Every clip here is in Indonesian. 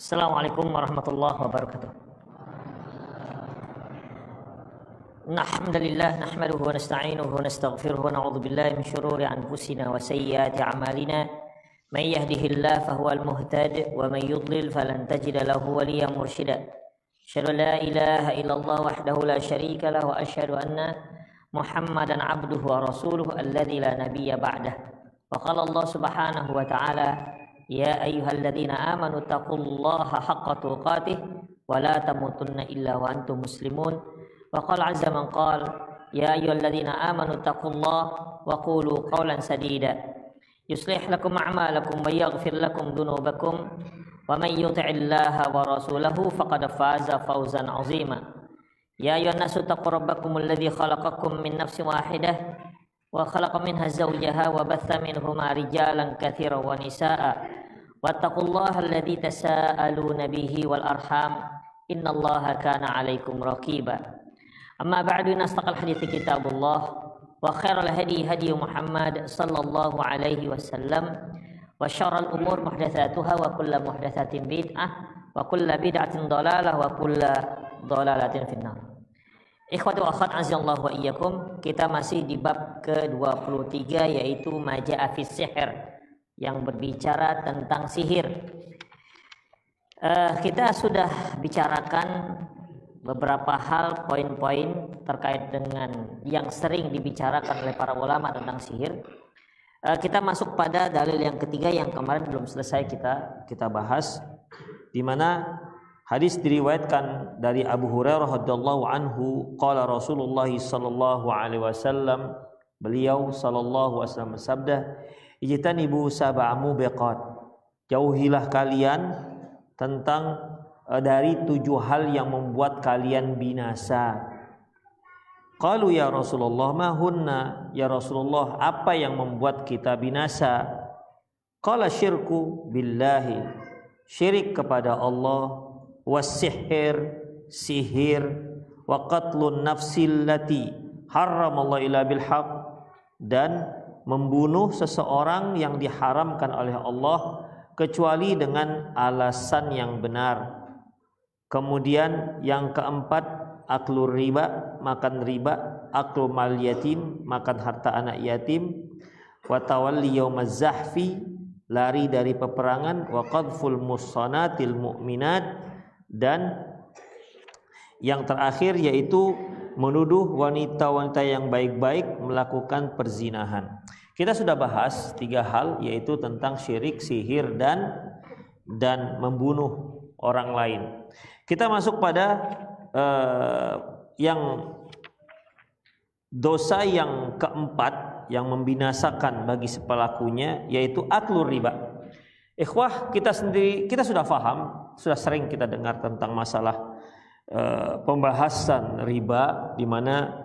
Assalamualaikum warahmatullahi wabarakatuh. Alhamdulillah nahmaduhu wa nasta'inuhu wa nastaghfiruhu wa na'udzu billahi min shururi anfusina wa sayyiati a'malina. May yahdihillahu fahuwal muhtadi wa may yudlil falan tajida lahu waliyyan mursyida. Asyhadu an la ilaha illallah wahdahu la syarika lahu wa asyhadu anna Muhammadan 'abduhu wa rasuluhu alladzi la nabiyya ba'dah. Wa qala Allah subhanahu wa ta'ala ya ayyuhalladzina amanu taqullaha haqqa tuqatih wa la tamutunna illa wa antum muslimun. Wa qala 'azza man qala ya ayyuhalladzina amanu taqullaha wa qulu qawlan sadida yuslih lakum a'malakum wa yaghfir lakum dhunubakum wa may yuti'illaha wa rasulahu faqad faza fawzan 'azima. Ya ayyuhan nasu taqu rabbakumul ladzi khalaqakum min nafsin wahidah wa khalaqa minha zawjaha wa batha minhuma rijalan katsiran wa nisaa'a wattaqullaha alladzi tasaaluna bihi wal arham innallaha kana 'alaikum raqiba. Amma ba'du, nastaqal hadithi kitabullah wa khairal hadi hadi Muhammad sallallahu alaihi wasallam wa syarrul umur muhdatsatuha wa kullu muhdatsatin bid'ah wa kullu bid'atin dhalalah wa kullu dhalalatin finnar. Ikhwati wa akhwat azallahu wa iyyakum, kita masih di bab ke-23 yaitu maja'a fis sihr, yang berbicara tentang sihir. Kita sudah bicarakan beberapa hal, poin-poin terkait dengan yang sering dibicarakan oleh para ulama tentang sihir. Kita masuk pada dalil yang ketiga yang kemarin belum selesai kita bahas, di mana hadis diriwayatkan dari Abu Hurairah radhiyallahu anhu, qala Rasulullah sallallahu alaihi wasallam, beliau sallallahu alaihi wasallam bersabda, ijtanibu sab'a mubiqat, jauhilah kalian tentang dari 7 hal yang membuat kalian binasa. Qalu ya Rasulullah ma hunna, ya Rasulullah apa yang membuat kita binasa? Qala syirku billahi, syirik kepada Allah, wasihir, sihir, wa qatlun nafsil lati haramallahu illa bil haq, dan membunuh seseorang yang diharamkan oleh Allah kecuali dengan alasan yang benar. Kemudian yang keempat, aklur riba, makan riba, aklu mal yatim, makan harta anak yatim, wa tawalli yaumaz zahfi, lari dari peperangan, wa qadful mussanatil mu'minat, dan yang terakhir yaitu menuduh wanita-wanita yang baik-baik melakukan perzinahan. Kita sudah bahas 3 hal, yaitu tentang syirik, sihir, dan membunuh orang lain. Kita masuk pada yang dosa yang keempat yang membinasakan bagi pelakunya, yaitu aklur riba. Ikhwah, kita sudah paham, sudah sering kita dengar tentang masalah pembahasan riba, di mana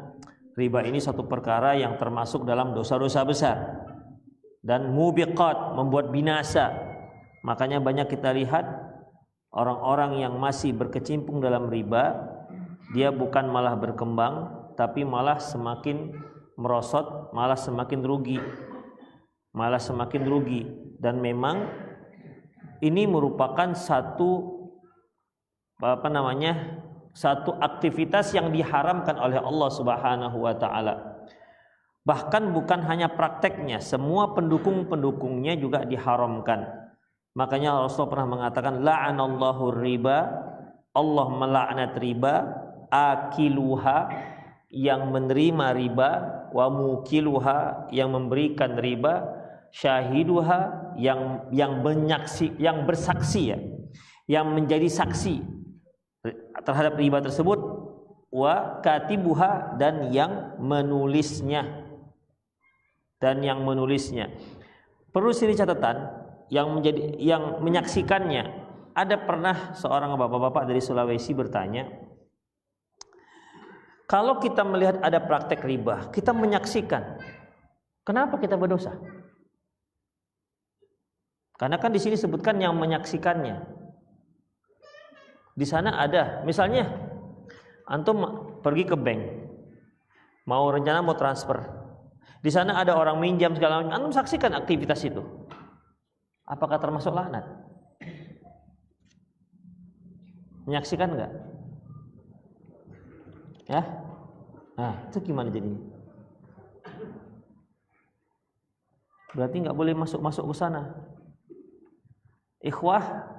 riba ini satu perkara yang termasuk dalam dosa-dosa besar dan mubiqat, membuat binasa. Makanya banyak kita lihat orang-orang yang masih berkecimpung dalam riba, dia bukan malah berkembang, tapi malah semakin merosot, malah semakin rugi. Dan memang ini merupakan satu aktivitas yang diharamkan oleh Allah Subhanahu wa taala. Bahkan bukan hanya prakteknya, semua pendukung-pendukungnya juga diharamkan. Makanya Rasulullah pernah mengatakan la'anallahu riba, Allah melaknat riba, akiluha, yang menerima riba, wa mukiluha, yang memberikan riba, syahiduha, yang bersaksi, ya, yang menjadi saksi terhadap riba tersebut, wa katibuha, dan yang menulisnya. Perlu sini catatan, yang menyaksikannya. Ada pernah seorang bapak-bapak dari Sulawesi bertanya, kalau kita melihat ada praktek riba, kita menyaksikan, kenapa kita berdosa? Karena kan di sini sebutkan yang menyaksikannya. Di sana ada, misalnya antum pergi ke bank, mau transfer. Di sana ada orang minjam segala macam, antum saksikan aktivitas itu. Apakah termasuk laknat? Menyaksikan enggak? Ya? Nah, itu gimana jadinya? Berarti nggak boleh masuk ke sana. Ikhwah,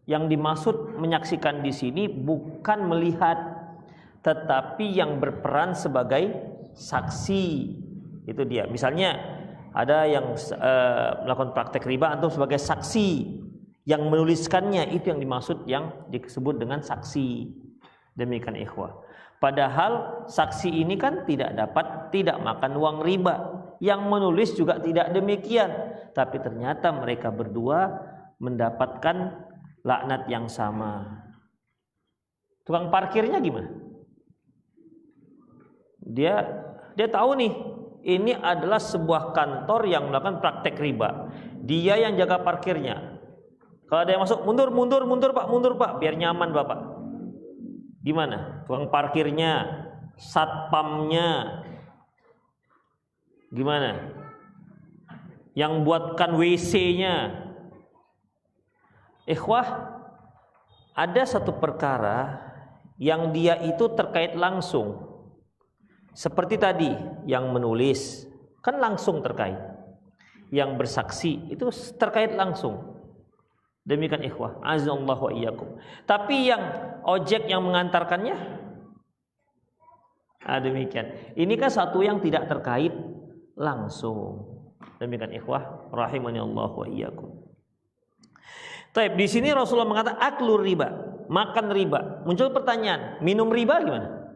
yang dimaksud menyaksikan di sini bukan melihat, tetapi yang berperan sebagai saksi. Itu dia. Misalnya ada yang melakukan praktek riba, antum sebagai saksi. Yang menuliskannya itu yang dimaksud, yang disebut dengan saksi. Demikian ikhwah. Padahal saksi ini kan tidak makan uang riba. Yang menulis juga tidak demikian. Tapi ternyata mereka berdua mendapatkan laknat yang sama. Tukang parkirnya gimana? Dia tahu nih, ini adalah sebuah kantor yang melakukan praktek riba. Dia yang jaga parkirnya. Kalau ada yang masuk, mundur Pak, biar nyaman Bapak. Gimana? Tukang parkirnya, satpamnya, gimana? Yang buatkan WC-nya. Ikhwah, ada satu perkara yang dia itu terkait langsung. Seperti tadi, yang menulis kan langsung terkait. Yang bersaksi itu terkait langsung. Demikian ikhwah, azallahu wa iyyakum. Tapi yang ojek yang mengantarkannya, demikian. Ini kan satu yang tidak terkait langsung. Demikian ikhwah, rahimani Allah wa iyyakum. Taib, di sini Rasulullah mengatakan aklur riba, makan riba. Muncul pertanyaan, minum riba gimana?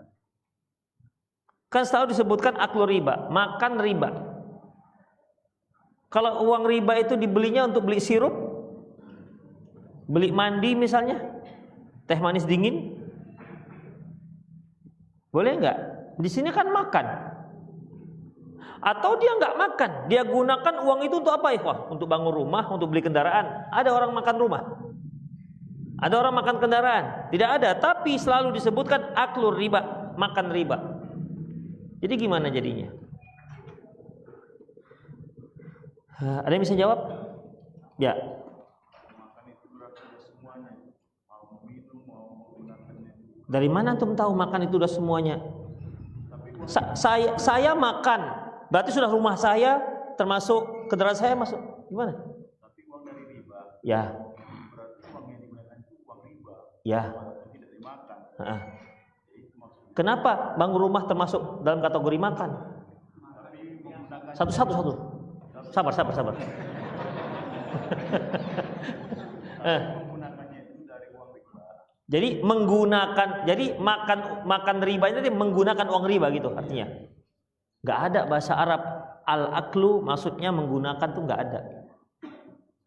Kan selalu disebutkan aklur riba, makan riba. Kalau uang riba itu dibelinya untuk beli sirup, beli mandi misalnya, teh manis dingin, boleh nggak? Di sini kan makan. Atau dia nggak makan, dia gunakan uang itu untuk apa ikhwah? Untuk bangun rumah, untuk beli kendaraan. Ada orang makan rumah, ada orang makan kendaraan, tidak ada. Tapi selalu disebutkan aklur riba, makan riba. Jadi gimana jadinya? Ada yang bisa jawab? Ya. Dari mana antum tahu makan itu udah semuanya? Saya makan, berarti sudah rumah saya, termasuk kendaraan saya masuk. Gimana? Tapi uang dari riba. Ya. Berarti uang yang digunakan itu uang riba. Ya. Tidak dimakan. Kenapa bangun rumah termasuk dalam kategori makan? Satu. Sabar. Jadi makan riba itu menggunakan uang riba gitu artinya. Nggak ada bahasa Arab al-aklu maksudnya menggunakan tuh nggak ada.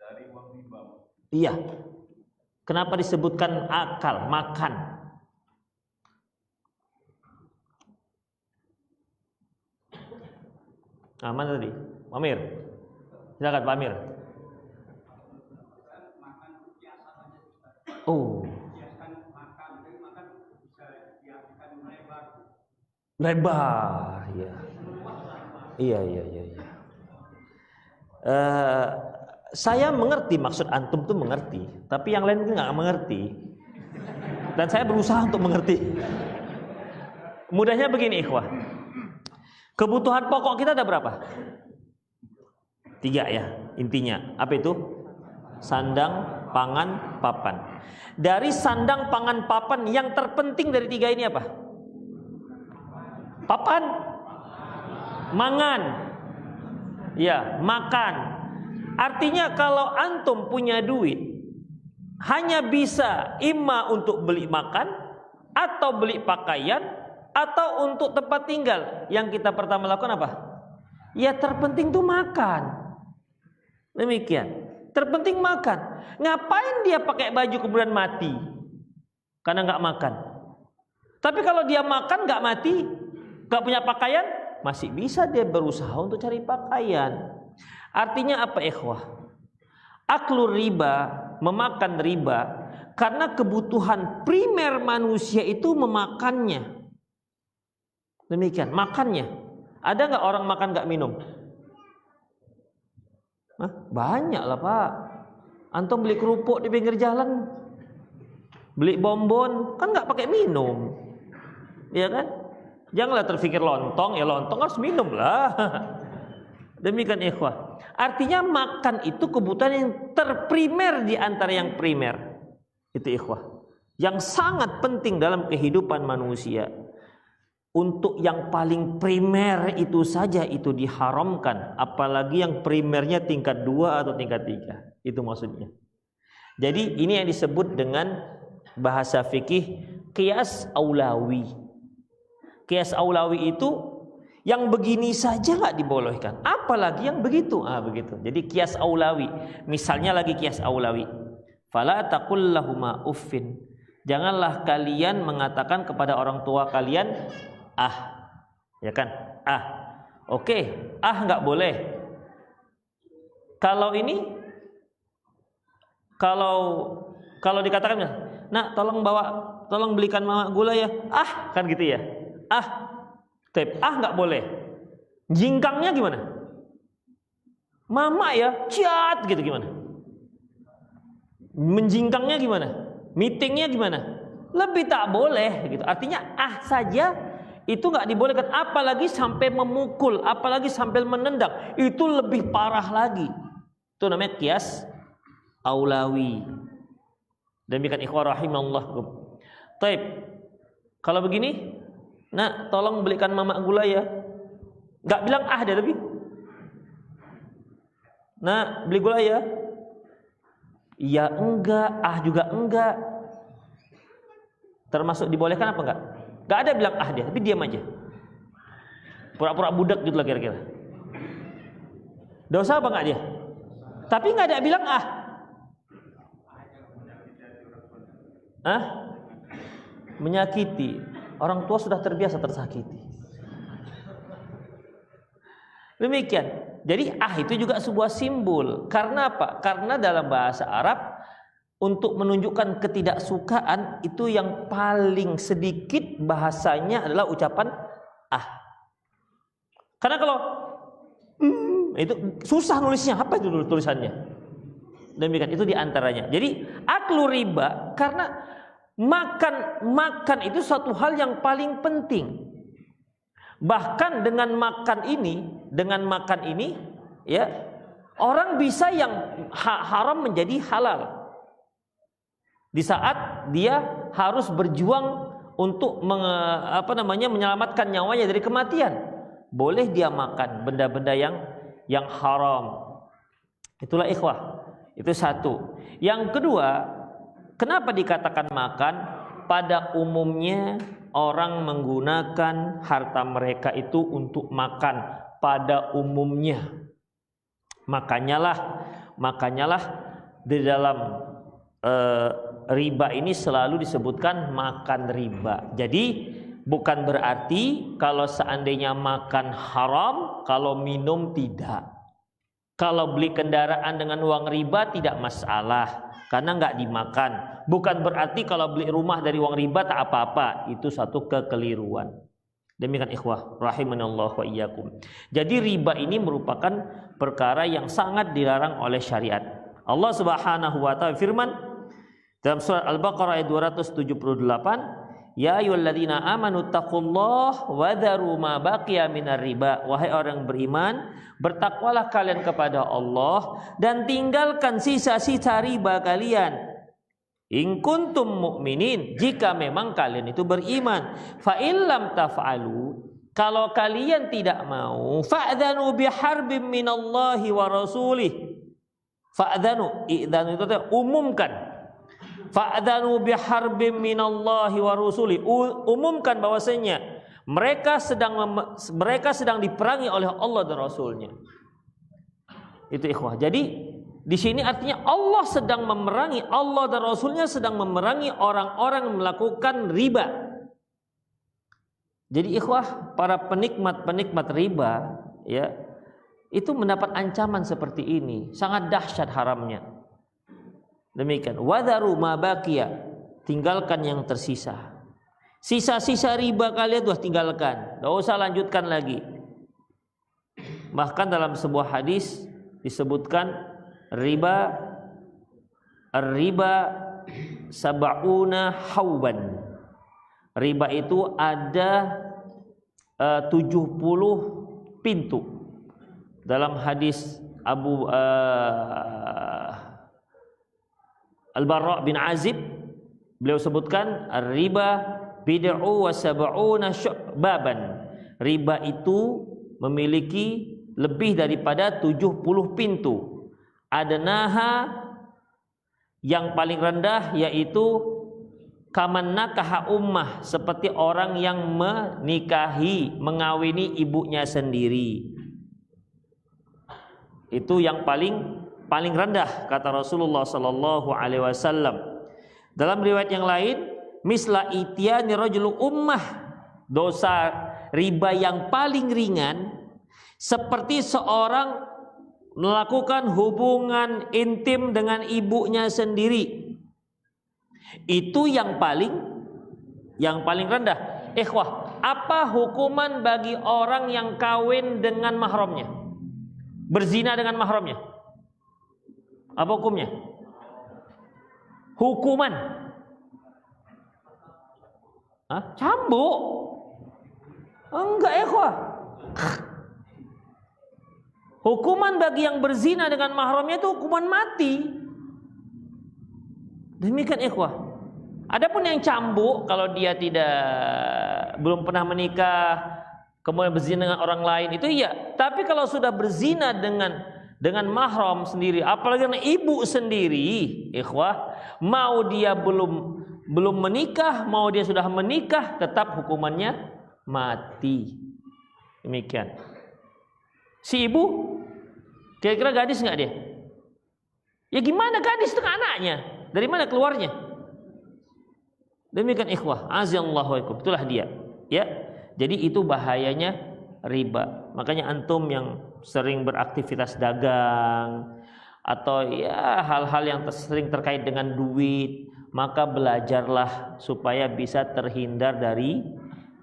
Dari uang riba. Iya. Kenapa disebutkan akal, makan? Mana tadi? Pak Amir. Silakan Pak Amir. Oh. Lebar, ya. Iya. Saya mengerti maksud antum tuh mengerti, tapi yang lain mungkin nggak mengerti. Dan saya berusaha untuk mengerti. Mudahnya begini, ikhwah. Kebutuhan pokok kita ada berapa? 3 ya, intinya. Apa itu? Sandang, pangan, papan. Dari sandang, pangan, papan, yang terpenting dari 3 ini apa? Papan, mangan, ya, makan. Artinya kalau antum punya duit, hanya bisa imma untuk beli makan, atau beli pakaian, atau untuk tempat tinggal. Yang kita pertama lakukan apa? Ya terpenting tuh makan. Demikian. Terpenting makan. Ngapain dia pakai baju kemudian mati? Karena nggak makan. Tapi kalau dia makan nggak mati, nggak punya pakaian, masih bisa dia berusaha untuk cari pakaian. Artinya apa ikhwah? Aklur riba, memakan riba, karena kebutuhan primer manusia itu memakannya. Demikian, makannya. Ada nggak orang makan nggak minum? Banyak lah Pak. Antum beli kerupuk di pinggir jalan, Beli bonbon kan nggak pakai minum, ya kan? Janganlah terfikir lontong, ya lontong harus minum lah. Demikian ikhwah. Artinya makan itu kebutuhan yang terprimer di antara yang primer. Itu ikhwah. Yang sangat penting dalam kehidupan manusia. Untuk yang paling primer itu saja itu diharamkan, apalagi yang primernya tingkat 2 atau tingkat 3. Itu maksudnya. Jadi ini yang disebut dengan bahasa fikih qiyas aulawi. Qiyas aulawi itu yang begini saja nggak dibolehkan, apalagi yang begitu. Begitu. Jadi qiyas aulawi. Misalnya lagi qiyas aulawi. Fala taqul lahuma uffin. Janganlah kalian mengatakan kepada orang tua kalian ya kan? Oke, nggak boleh. Kalau ini kalau dikatakan, nak tolong belikan mama gula ya. Kan gitu ya. Nggak boleh. Jingkangnya gimana? Mama ya, ciat gitu gimana? Menjingkangnya gimana? Meetingnya gimana? Lebih tak boleh gitu. Artinya saja itu nggak dibolehkan, apalagi sampai memukul, apalagi sampai menendang, itu lebih parah lagi. Itu namanya qiyas aulawi. Demikian ikhwah rahimallah. Taib. Kalau begini, nak tolong belikan mama gula ya. Enggak bilang dia lebih. Nak beli gula ya. Iya enggak, juga enggak. Termasuk dibolehkan apa enggak? Enggak ada bilang dia, tapi diam aja. Pura-pura budak gitu lah kira-kira. Dosa apa enggak dia? Tapi enggak ada bilang menyakiti. Orang tua sudah terbiasa tersakiti. Demikian. Jadi itu juga sebuah simbol. Karena apa? Karena dalam bahasa Arab untuk menunjukkan ketidaksukaan itu yang paling sedikit bahasanya adalah ucapan Karena kalau itu susah nulisnya. Apa itu tulisannya? Demikian, itu diantaranya. Jadi aklu riba karena makan itu suatu hal yang paling penting. Bahkan dengan makan ini ya, orang bisa yang haram menjadi halal. Di saat dia harus berjuang untuk menyelamatkan nyawanya dari kematian, boleh dia makan benda-benda yang haram. Itulah ikhwah. Itu satu. Yang kedua, kenapa dikatakan makan? Pada umumnya orang menggunakan harta mereka itu untuk makan. Pada umumnya. Makanyalah di dalam riba ini selalu disebutkan makan riba. Jadi bukan berarti kalau seandainya makan haram, kalau minum tidak. Kalau beli kendaraan dengan uang riba tidak masalah, karena nggak dimakan. Bukan berarti kalau beli rumah dari uang riba tak apa-apa. Itu satu kekeliruan. Demikian ikhwah rahimanallah wa iyyakum. Jadi riba ini merupakan perkara yang sangat dilarang oleh syariat. Allah Subhanahu wa taala firman dalam surat Al-Baqarah ayat 278, ya ayyuhalladzina amanu taqullaha wa dharu ma baqiya minar riba. Wahai orang beriman, bertakwalah kalian kepada Allah dan tinggalkan sisa-sisa riba kalian. In kuntum mu'minin, jika memang kalian itu beriman. Fa in lam taf'alu, kalau kalian tidak mau, fa'dzanu biharbin minallahi wa rasulih. Fa'dzanu, i'dzanu itu umumkan. Fa'dzanu biharbin minallahi wa rasulih. Umumkan bahwasanya mereka sedang diperangi oleh Allah dan Rasulnya. Itu ikhwah. Jadi di sini artinya Allah sedang memerangi, Allah dan Rasulnya sedang memerangi orang-orang yang melakukan riba. Jadi ikhwah, para penikmat riba ya, itu mendapat ancaman seperti ini, sangat dahsyat haramnya. Demikian, wadharu ma baqiya, tinggalkan yang tersisa. Sisa-sisa riba kalian tuh tinggalkan, enggak usah lanjutkan lagi. Bahkan dalam sebuah hadis disebutkan riba sab'una hauban. Riba itu ada 70 pintu. Dalam hadis Abu Al-Bara' bin Azib, beliau sebutkan riba bid'u wa sab'una syu'baban. Riba itu memiliki lebih daripada 70 pintu. Adnaha, yang paling rendah yaitu kaman nakaha ummah, seperti orang yang menikahi, mengawini ibunya sendiri. Itu yang paling rendah kata Rasulullah sallallahu alaihi wasallam. Dalam riwayat yang lain, misla ityani rajul ummah, dosa riba yang paling ringan seperti seorang melakukan hubungan intim dengan ibunya sendiri. Itu yang paling rendah. Ikhwah, apa hukuman bagi orang yang kawin dengan mahramnya? Berzina dengan mahramnya? Apa hukumnya? Hukuman? Cambuk? Enggak, ikhwah. Hukuman bagi yang berzina dengan mahramnya itu hukuman mati. Demikian ikhwah. Adapun yang cambuk, kalau dia belum pernah menikah, kemudian berzina dengan orang lain, itu iya. Tapi kalau sudah berzina dengan mahram sendiri, apalagi dengan ibu sendiri, ikhwah, mau dia belum menikah, mau dia sudah menikah, tetap hukumannya mati. Demikian. Si ibu, kira-kira gadis nggak dia? Ya gimana gadis dengan anaknya? Dari mana keluarnya? Demikian ikhwah, azallahu alaikum. Itulah dia. Ya, jadi itu bahayanya riba. Makanya antum yang sering beraktivitas dagang atau ya hal-hal yang sering terkait dengan duit, maka belajarlah supaya bisa terhindar dari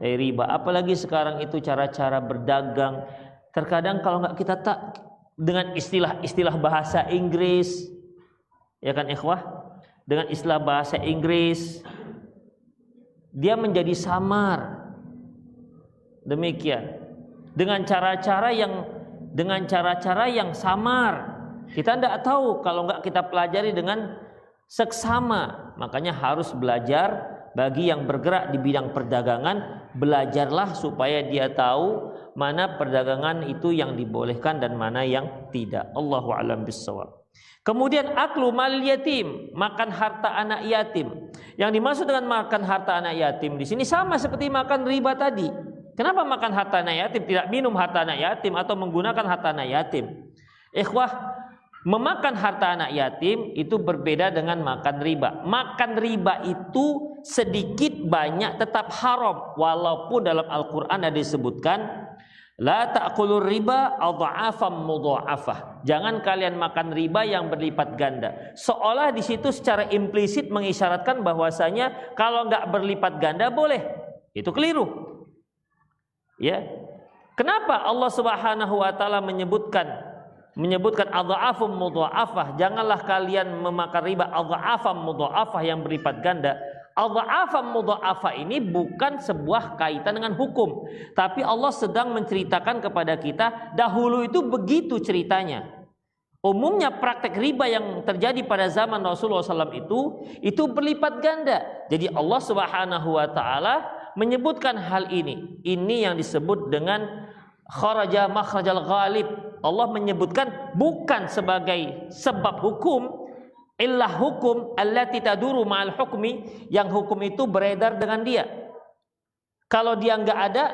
riba. Apalagi sekarang itu cara-cara berdagang. Terkadang kalau nggak kita dengan istilah bahasa Inggris, ya kan ikhwah, dengan istilah bahasa Inggris dia menjadi samar. Demikian. Dengan cara-cara yang samar. Kita tidak tahu kalau nggak kita pelajari dengan seksama. Makanya harus belajar. Bagi yang bergerak di bidang perdagangan, belajarlah supaya dia tahu mana perdagangan itu yang dibolehkan dan mana yang tidak. Allahu a'lam bissawab. Kemudian aklu mal yatim, makan harta anak yatim. Yang dimaksud dengan makan harta anak yatim di sini sama seperti makan riba tadi. Kenapa makan harta anak yatim, tidak minum harta anak yatim atau menggunakan harta anak yatim? Ikhwah, memakan harta anak yatim itu berbeda dengan makan riba. Makan riba itu sedikit banyak tetap haram, walaupun dalam Al-Quran ada disebutkan la ta'kulur riba adha'afam mudha'afah. Jangan kalian makan riba yang berlipat ganda. Seolah di situ secara implisit mengisyaratkan bahwasanya kalau nggak berlipat ganda boleh. Itu keliru. Ya. Kenapa Allah Subhanahu wa taala menyebutkan adha'afum mudha'afah? Janganlah kalian memakan riba adha'afam mudha'afah yang berlipat ganda. Adha'afam mudha'afah ini bukan sebuah kaitan dengan hukum, tapi Allah sedang menceritakan kepada kita dahulu itu begitu ceritanya. Umumnya praktek riba yang terjadi pada zaman Rasulullah SAW itu berlipat ganda. Jadi Allah Subhanahu wa taala menyebutkan hal ini. Ini yang disebut dengan kharaja makhrajal ghalib. Allah menyebutkan bukan sebagai sebab hukum, illah hukum allati taduru ma'al hukmi, yang hukum itu beredar dengan dia. Kalau dia enggak ada,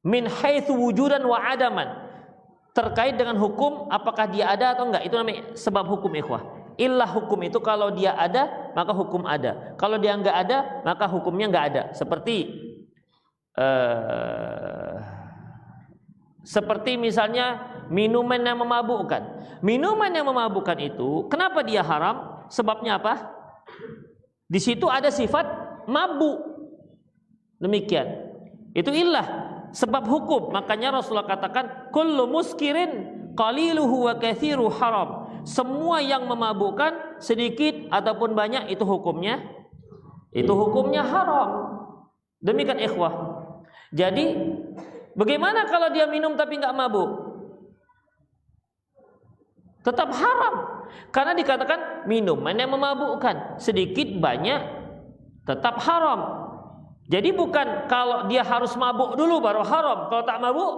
min haitsu wujudan wa adaman, terkait dengan hukum apakah dia ada atau enggak, itu namanya sebab hukum ikhwah. Illah hukum itu kalau dia ada maka hukum ada, kalau dia enggak ada maka hukumnya enggak ada. Seperti misalnya minuman yang memabukkan. Minuman yang memabukkan itu kenapa dia haram? Sebabnya apa? Di situ ada sifat mabuk. Demikian. Itu illah, sebab hukum. Makanya Rasulullah katakan kullu muskirin qaliluhu wa katsiru haram. semua yang memabukkan sedikit ataupun banyak itu hukumnya haram. Demikian ikhwah. Jadi bagaimana kalau dia minum tapi nggak mabuk? Tetap haram. Karena dikatakan minuman yang memabukkan sedikit banyak tetap haram. Jadi bukan kalau dia harus mabuk dulu baru haram. Kalau tak mabuk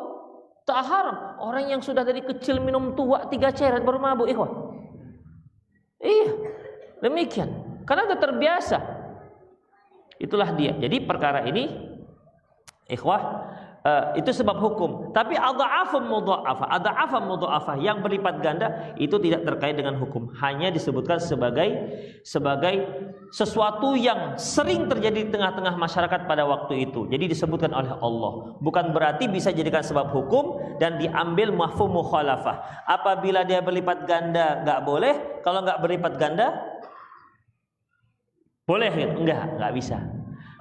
tak haram. Orang yang sudah dari kecil minum tua 3 ceret baru mabuk, ikhwan. Iya, demikian. Karena sudah terbiasa. Itulah dia. Jadi perkara ini, ikhwah, itu sebab hukum. Tapi adha'afun mudha'afah yang berlipat ganda itu tidak terkait dengan hukum. Hanya disebutkan sebagai sesuatu yang sering terjadi di tengah-tengah masyarakat pada waktu itu. Jadi disebutkan oleh Allah. Bukan berarti bisa jadikan sebab hukum dan diambil mafhum mukhalafah. Apabila dia berlipat ganda nggak boleh, kalau nggak berlipat ganda boleh gitu? Enggak bisa.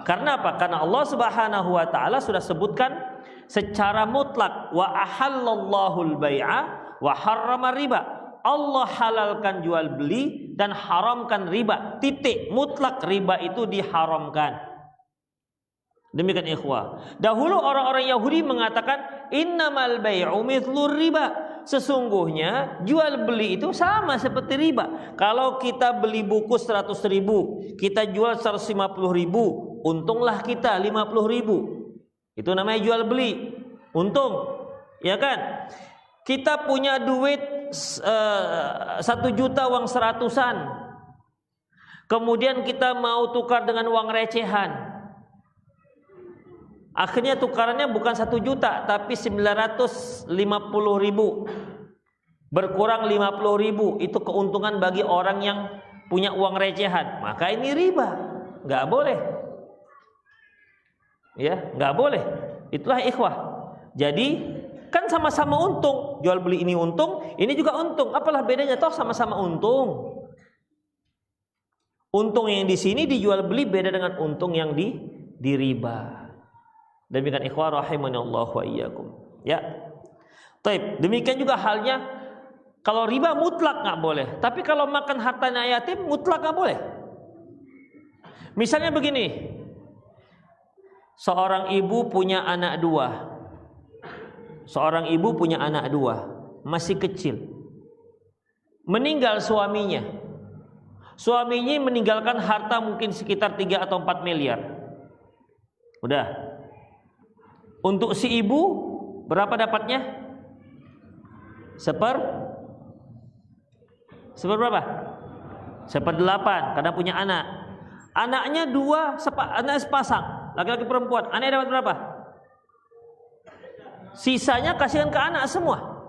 Karena apa? Karena Allah Subhanahu wa taala sudah sebutkan secara mutlak, wa ahallallahu al-bai'a wa harrama riba. Allah halalkan jual beli dan haramkan riba. Titik, mutlak riba itu diharamkan. Demikian ikhwah. Dahulu orang-orang Yahudi mengatakan innamal bai'u mithlur riba. Sesungguhnya jual beli itu sama seperti riba. Kalau kita beli buku 100.000, kita jual 150.000, untunglah kita 50.000. Itu namanya jual beli, untung, ya kan? Kita punya duit 1 juta uang 100-an, kemudian kita mau tukar dengan uang recehan. Akhirnya tukarannya bukan 1 juta, tapi 950.000, berkurang 50.000. Itu keuntungan bagi orang yang punya uang recehan. Maka ini riba, nggak boleh. Ya, nggak boleh. Itulah ikhwah. Jadi kan sama-sama untung. Jual beli ini untung, ini juga untung. Apalah bedanya? Toh sama-sama untung. Untung yang di sini dijual beli beda dengan untung yang di riba. Demikian ikhwah rahimanallah wa iyyakum. Ya. Baik, demikian juga halnya kalau riba mutlak nggak boleh. Tapi kalau makan hartanya yatim mutlak nggak boleh. Misalnya begini. Seorang ibu punya anak 2. Seorang ibu punya anak 2, masih kecil. Meninggal suaminya. Suaminya meninggalkan harta mungkin sekitar 3 atau 4 miliar. Udah. Untuk si ibu berapa dapatnya? Seperberapa? 1/8 karena punya anak. Anaknya 2, anak sepasang. Laki-laki perempuan, anaknya dapat berapa? Sisanya kasihkan ke anak semua.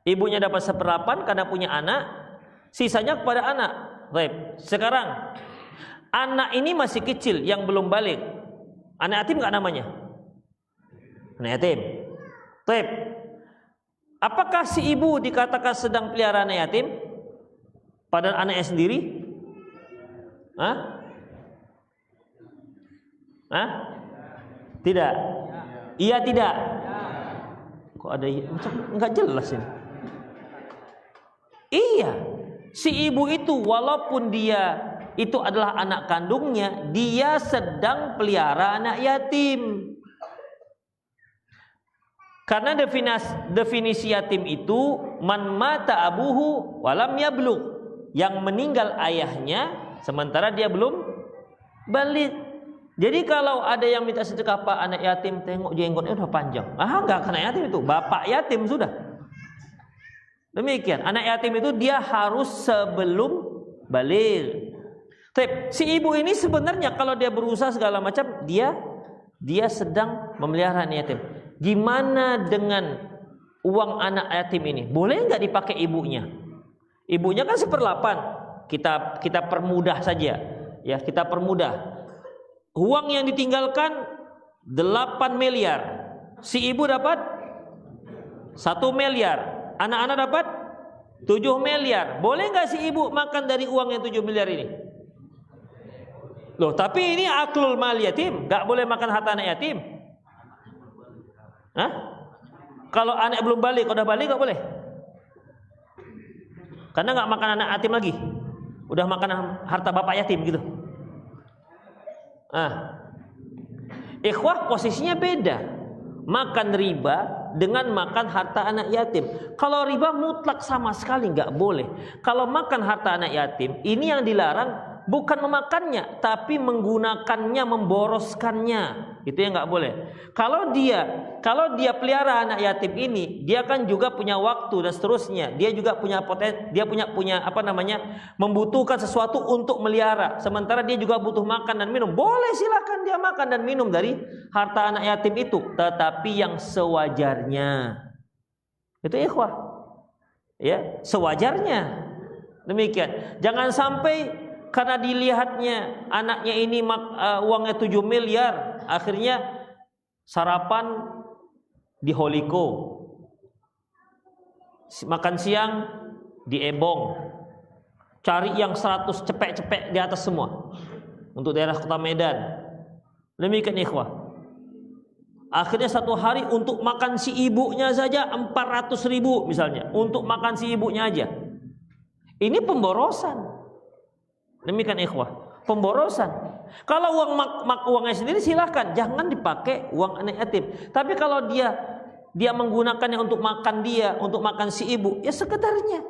Ibunya dapat 1/8 karena punya anak, sisanya kepada anak. Baik, sekarang anak ini masih kecil yang belum balik. Anak yatim enggak namanya? Anak yatim. Baik. Apakah si ibu dikatakan sedang pelihara anak yatim? Padahal anaknya sendiri? Tidak. Iya tidak. Kok ada macam enggak jelas ini. Iya. Si ibu itu walaupun dia itu adalah anak kandungnya, dia sedang pelihara anak yatim. Karena definisi yatim itu man mata abuhu walam yablugh, yang meninggal ayahnya sementara dia belum balik. Jadi kalau ada yang minta sedekah, Pak, anak yatim tengok jenggotnya udah panjang. Enggak anak yatim itu, bapak yatim sudah. Demikian, anak yatim itu dia harus sebelum balik. Si ibu ini sebenarnya kalau dia berusaha segala macam, dia sedang memelihara anak yatim. Gimana dengan uang anak yatim ini? Boleh nggak dipakai ibunya? Ibunya kan 1/8. Kita permudah saja, ya kita permudah. Uang yang ditinggalkan 8 miliar. Si ibu dapat 1 miliar. Anak-anak dapat 7 miliar. Boleh nggak si ibu makan dari uang yang 7 miliar ini? Loh, tapi ini aklul mal yatim, nggak boleh makan harta anak yatim. Kalau anak belum balik, udah balik nggak boleh? Karena nggak makan anak yatim lagi, udah makan harta bapak yatim gitu. Ikhwah, posisinya beda. Makan riba dengan makan harta anak yatim. Kalau riba mutlak sama sekali nggak boleh. Kalau makan harta anak yatim, ini yang dilarang bukan memakannya, tapi menggunakannya, memboroskannya. Itu yang nggak boleh. Kalau dia pelihara anak yatim ini, dia kan juga punya waktu dan seterusnya. Dia juga punya membutuhkan sesuatu untuk melihara. Sementara dia juga butuh makan dan minum. Boleh, silakan dia makan dan minum dari harta anak yatim itu, tetapi yang sewajarnya. Itu ikhwah. Ya, sewajarnya. Demikian. Jangan sampai karena dilihatnya anaknya ini uangnya 7 miliar, akhirnya sarapan di Holiko, makan siang di Ebong, cari yang 100 cepek-cepek di atas semua untuk daerah kota Medan. Demikian ikhwah. Akhirnya satu hari untuk makan si ibunya saja 400.000 misalnya, untuk makan si ibunya aja. Ini pemborosan. Demikian ikhwah, pemborosan. Kalau uangnya sendiri silahkan, jangan dipakai uang anak yatim. Tapi kalau dia menggunakannya untuk makan dia, untuk makan si ibu, ya sekedarnya.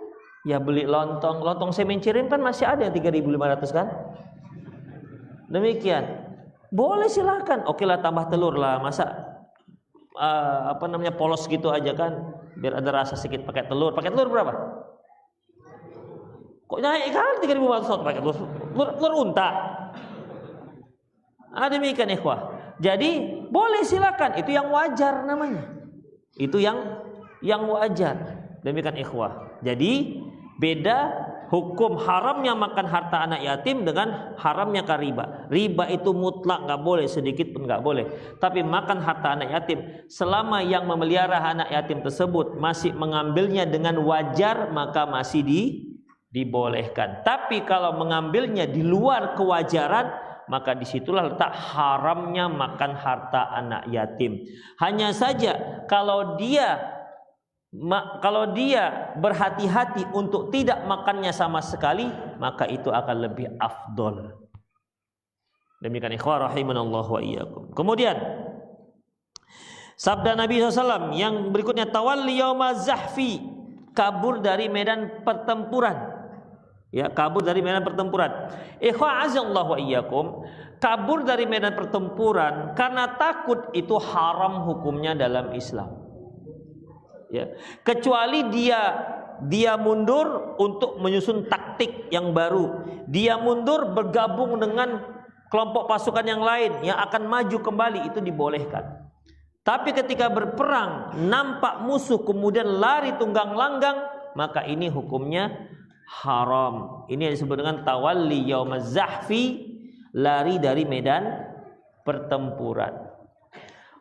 Ya beli lontong semencirim kan masih ada yang 3.500 kan? Demikian. Boleh silahkan. Oke lah, tambah telur lah, masa polos gitu aja kan, biar ada rasa sedikit pakai telur. Pakai telur berapa? Kok naik kan 3.500 pakai telur unta. Demikian ikhwah. Jadi boleh silakan, itu yang wajar namanya. Itu yang wajar. Demikian ikhwah. Jadi beda hukum haramnya makan harta anak yatim dengan haramnya riba. Riba itu mutlak nggak boleh, sedikit pun nggak boleh. Tapi makan harta anak yatim, selama yang memelihara anak yatim tersebut masih mengambilnya dengan wajar, maka masih dibolehkan. Tapi kalau mengambilnya di luar kewajaran, maka disitulah letak haramnya makan harta anak yatim. Hanya saja kalau dia berhati-hati untuk tidak makannya sama sekali, maka itu akan lebih afdol. Demikian ikhwah rahimanallahu wa iyyakum. Kemudian sabda Nabi SAW yang berikutnya, tawalli yauma zahfi, kabur dari medan pertempuran. Ya, kabur dari medan pertempuran. Ikhwah azallahu wa iyyakum, kabur dari medan pertempuran karena takut itu haram hukumnya dalam Islam. Ya, kecuali dia mundur untuk menyusun taktik yang baru. Dia mundur bergabung dengan kelompok pasukan yang lain yang akan maju kembali, itu dibolehkan. Tapi ketika berperang nampak musuh kemudian lari tunggang langgang, maka ini hukumnya haram. Ini yang disebut dengan tawalli yaumaz zahfi, lari dari medan pertempuran.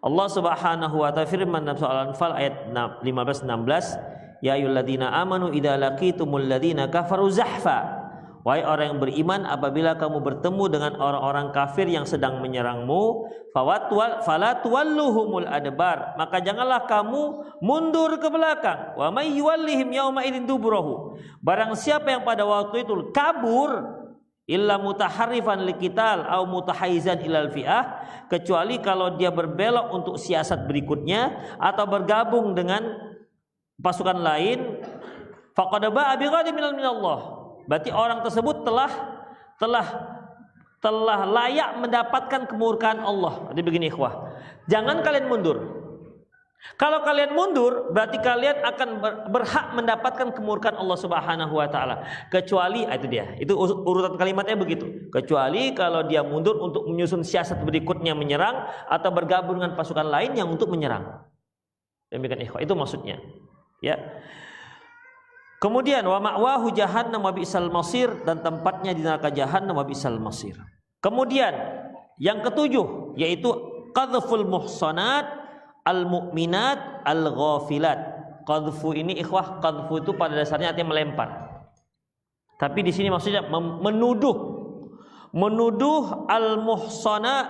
Allah Subhanahu wa ta'ala firman dalam surah Al-Anfal ayat 15-16, ya ayyuhalladzina amanu idza laqitumul ladzina kafaru zahfa, wahai orang yang beriman, apabila kamu bertemu dengan orang-orang kafir yang sedang menyerangmu, fala tuwalluhumul adbar, maka janganlah kamu mundur ke belakang. Wa may yuwallihim yauma idzin duburahu, barang siapa yang pada waktu itu kabur, illa mutaharrifan liqital au mutahaizan ilal fi'ah, kecuali kalau dia berbelok untuk siasat berikutnya atau bergabung dengan pasukan lain, faqad ba'a bighadabin minallah, berarti orang tersebut telah layak mendapatkan kemurkaan Allah. Jadi begini ikhwah, jangan kalian mundur. Kalau kalian mundur, berarti kalian akan berhak mendapatkan kemurkaan Allah Subhanahu wa ta'ala. Kecuali, itu dia, itu urutan kalimatnya begitu. Kecuali kalau dia mundur untuk menyusun siasat berikutnya menyerang atau bergabung dengan pasukan lain yang untuk menyerang. Demikian ikhwah, itu maksudnya. Ya. Kemudian wa ma'wahu jahannam wa bi'sal masir, dan tempatnya di neraka jahannam wa bi'sal masir. Kemudian yang ketujuh yaitu qadhful muhsanat al-mu'minat al-ghafilat. Qadhfu ini ikhwah, qadhfu itu pada dasarnya artinya melempar. Tapi di sini maksudnya menuduh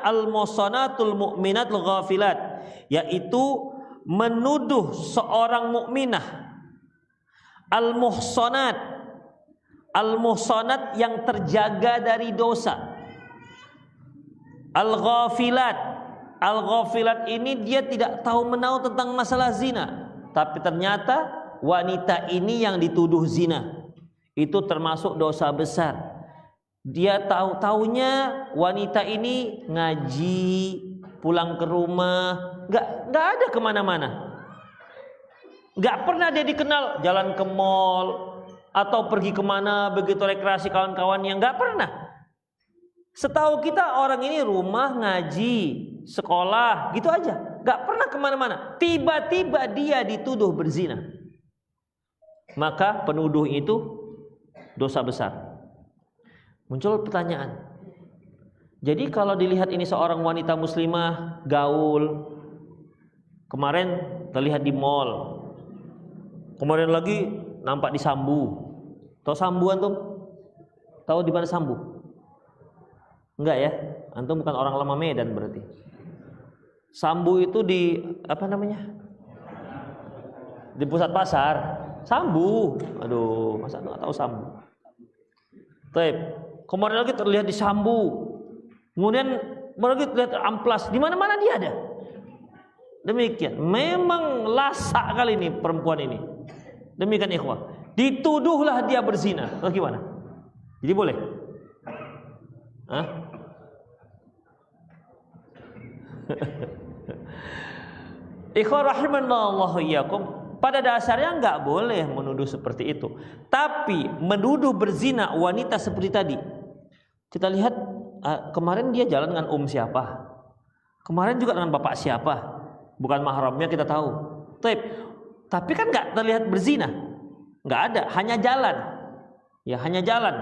al-muhsanatul mu'minat al-ghafilat, yaitu menuduh seorang mukminah al-muhsanat Al-muhsanat yang terjaga dari dosa. Al-ghafilat. Al-ghafilat ini dia tidak tahu menahu tentang masalah zina, tapi ternyata wanita ini yang dituduh zina. Itu termasuk dosa besar. Dia tahu-taunya wanita ini ngaji, pulang ke rumah, nggak ada kemana-mana. Nggak pernah dia dikenal jalan ke mall atau pergi kemana begitu rekreasi kawan-kawan, yang nggak pernah. Setahu kita orang ini rumah, ngaji, sekolah, gitu aja, nggak pernah kemana-mana. Tiba-tiba dia dituduh berzina, maka penuduh itu dosa besar. Muncul pertanyaan, jadi kalau dilihat ini seorang wanita muslimah gaul, kemarin terlihat di mall, kemarin lagi nampak di Sambu. Tahu Sambu antum? Tahu di mana Sambu? Enggak ya? Antum bukan orang lama Medan berarti. Sambu itu di apa namanya? Di pusat pasar. Sambu. Aduh, masa enggak tahu Sambu? Baik. Kemarin lagi terlihat di Sambu. Kemudian lagi terlihat amplas. Di mana-mana dia ada. Demikian. Memang lasak kali ini perempuan ini. Demikian ikhwah. Dituduhlah dia berzina. Terus gimana? Jadi boleh? Hah? Ikhwah rahimanallahu iyyakum. Pada dasarnya enggak boleh menuduh seperti itu. Tapi menuduh berzina wanita seperti tadi. Kita lihat kemarin dia jalan dengan siapa? Kemarin juga dengan bapak siapa? Bukan mahramnya kita tahu. Tapi kan enggak terlihat berzina. Enggak ada, hanya jalan. Ya, hanya jalan.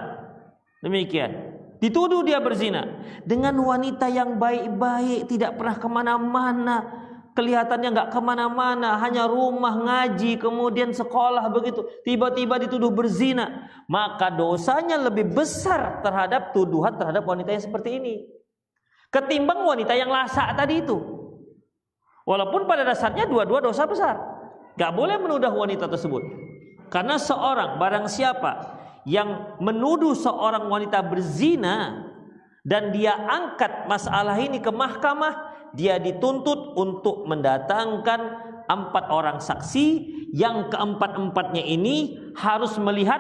Demikian. Dituduh dia berzina dengan wanita yang baik-baik, tidak pernah kemana-mana, kelihatannya nggak kemana-mana, hanya rumah, ngaji, kemudian sekolah begitu. Tiba-tiba dituduh berzina, maka dosanya lebih besar terhadap tuduhan terhadap wanita yang seperti ini ketimbang wanita yang lasak tadi itu. Walaupun pada dasarnya dua-dua dosa besar, nggak boleh menuduh wanita tersebut. Karena seorang barang siapa yang menuduh seorang wanita berzina dan dia angkat masalah ini ke mahkamah, dia dituntut untuk mendatangkan 4 orang saksi yang keempat-empatnya ini harus melihat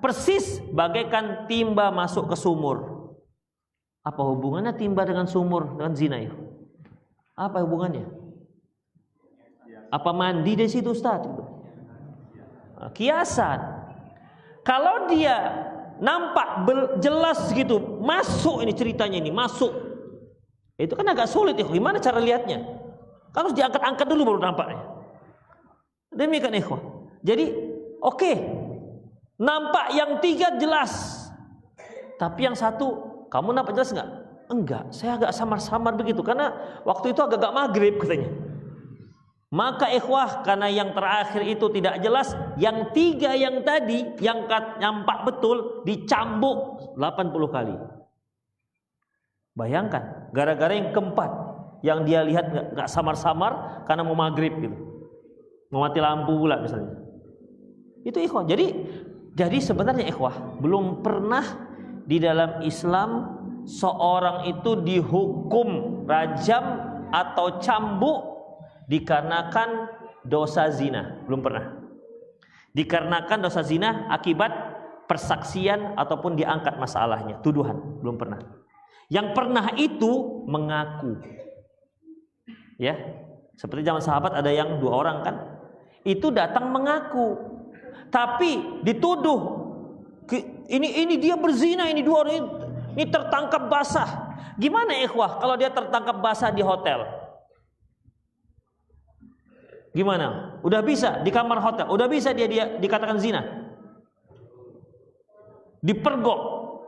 persis bagaikan timba masuk ke sumur. Apa hubungannya timba dengan sumur, dengan zina ya? Apa hubungannya? Apa mandi di situ Ustaz? Kiasan. Kalau dia nampak jelas gitu, masuk ini ceritanya ini, masuk. Itu kan agak sulit ya, gimana cara lihatnya? Kan harus diangkat-angkat dulu baru nampaknya. Demikian ikhwah. Jadi oke, nampak yang 3 jelas. Tapi yang 1, kamu nampak jelas enggak? Enggak, saya agak samar-samar begitu karena waktu itu agak maghrib katanya. Maka ikhwah, karena yang terakhir itu tidak jelas, yang 3 yang tadi yang nampak betul dicambuk 80 kali. Bayangkan, gara-gara yang keempat yang dia lihat nggak samar-samar karena mau maghrib gitu, mau mati lampu pula misalnya. Itu ikhwah. Jadi sebenarnya ikhwah, belum pernah di dalam Islam seorang itu dihukum rajam atau cambuk dikarenakan dosa zina, belum pernah. Dikarenakan dosa zina akibat persaksian ataupun diangkat masalahnya, tuduhan, belum pernah. Yang pernah itu mengaku. Ya, seperti zaman sahabat ada yang 2 orang kan, itu datang mengaku, tapi dituduh ini dia berzina, ini 2 orang ini tertangkap basah. Gimana ikhwah kalau dia tertangkap basah di hotel? Gimana? Udah bisa di kamar hotel, udah bisa dia dikatakan zina. Dipergok,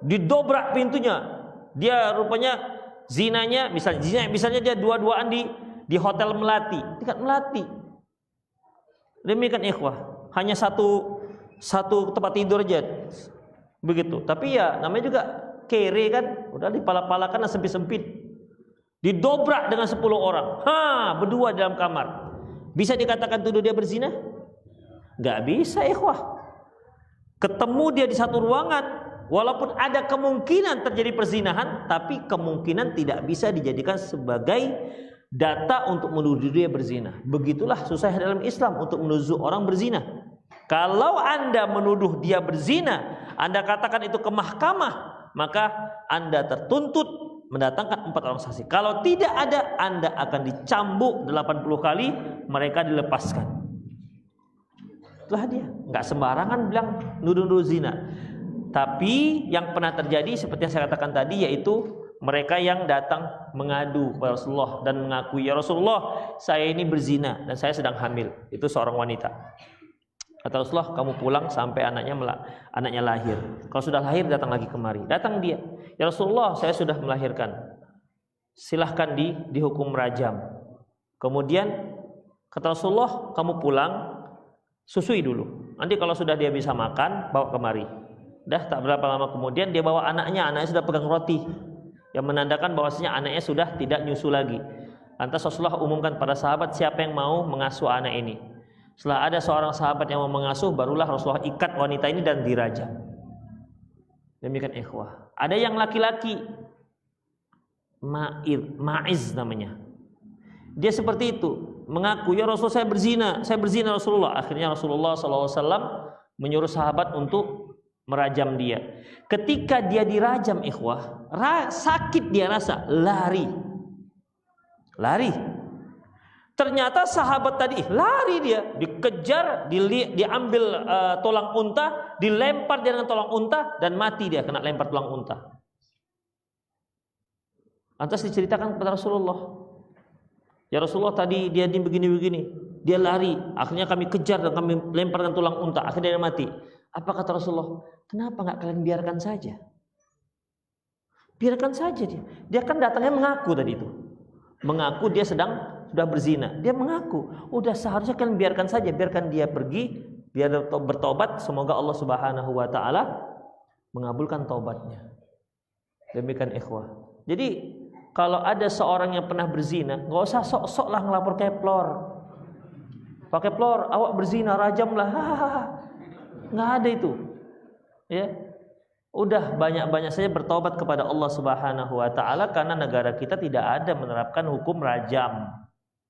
didobrak pintunya. Dia rupanya zinanya, misalnya dia dua-duaan di hotel Melati, dekat Melati. Demikian ikhwah, hanya satu tempat tidur aja. Begitu. Tapi ya namanya juga kere kan, udah dipala-palakan sempit-sempit. Didobrak dengan 10 orang. Berdua dalam kamar. Bisa dikatakan tuduh dia berzina? Gak bisa ikhwah. ketemu dia di satu ruangan, walaupun ada kemungkinan terjadi perzinahan, tapi kemungkinan tidak bisa dijadikan sebagai data untuk menuduh dia berzina. Begitulah susah dalam Islam untuk menuduh orang berzina. Kalau Anda menuduh dia berzina, Anda katakan itu ke mahkamah, maka Anda tertuntut mendatangkan 4 orang saksi. Kalau tidak ada, Anda akan dicambuk 80 kali, mereka dilepaskan. Itulah dia. Enggak sembarangan bilang nuduh-nuduh zina. Tapi yang pernah terjadi seperti yang saya katakan tadi, yaitu mereka yang datang mengadu kepada Rasulullah dan mengakui, ya Rasulullah, saya ini berzina dan saya sedang hamil. Itu seorang wanita. Kata Rasulullah, kamu pulang sampai anaknya lahir. Kalau sudah lahir, datang lagi kemari. Datang dia, ya Rasulullah, saya sudah melahirkan. Silahkan dihukum rajam. Kemudian kata Rasulullah, kamu pulang, susui dulu. Nanti kalau sudah dia bisa makan, bawa kemari. Dah tak berapa lama kemudian dia bawa anaknya sudah pegang roti, yang menandakan bahwasanya anaknya sudah tidak nyusu lagi. Lantas Rasulullah umumkan pada sahabat, siapa yang mau mengasuh anak ini. Setelah ada seorang sahabat yang mau mengasuh, barulah Rasulullah ikat wanita ini dan dirajam. Demikian ikhwah. Ada yang laki-laki, Ma'iz namanya. Dia seperti itu, mengaku, ya Rasulullah, saya berzina Rasulullah. Akhirnya Rasulullah SAW menyuruh sahabat untuk merajam dia. Ketika dia dirajam, ikhwah, sakit dia rasa, lari. Ternyata sahabat tadi lari, dia dikejar, diambil tulang unta, dilempar dia dengan tulang unta dan mati dia kena lempar tulang unta. Lantas diceritakan kepada Rasulullah, ya Rasulullah, tadi dia begini-begini, dia lari, akhirnya kami kejar dan kami lemparkan tulang unta, akhirnya dia mati. Apa kata Rasulullah? Kenapa nggak kalian biarkan saja? Biarkan saja dia. Dia kan datangnya mengaku tadi itu, mengaku dia sudah berzina. Dia mengaku, udah seharusnya kalian biarkan saja, biarkan dia pergi, biar bertobat, semoga Allah Subhanahu wa taala mengabulkan taubatnya. Demikian ikhwah. Jadi kalau ada seorang yang pernah berzina, nggak usah sok-sok lah ngelapor Keplor. Pak Keplor, awak berzina, rajamlah. Nggak ada itu. Ya. Udah banyak-banyak saja bertobat kepada Allah Subhanahu wa taala, karena negara kita tidak ada menerapkan hukum rajam.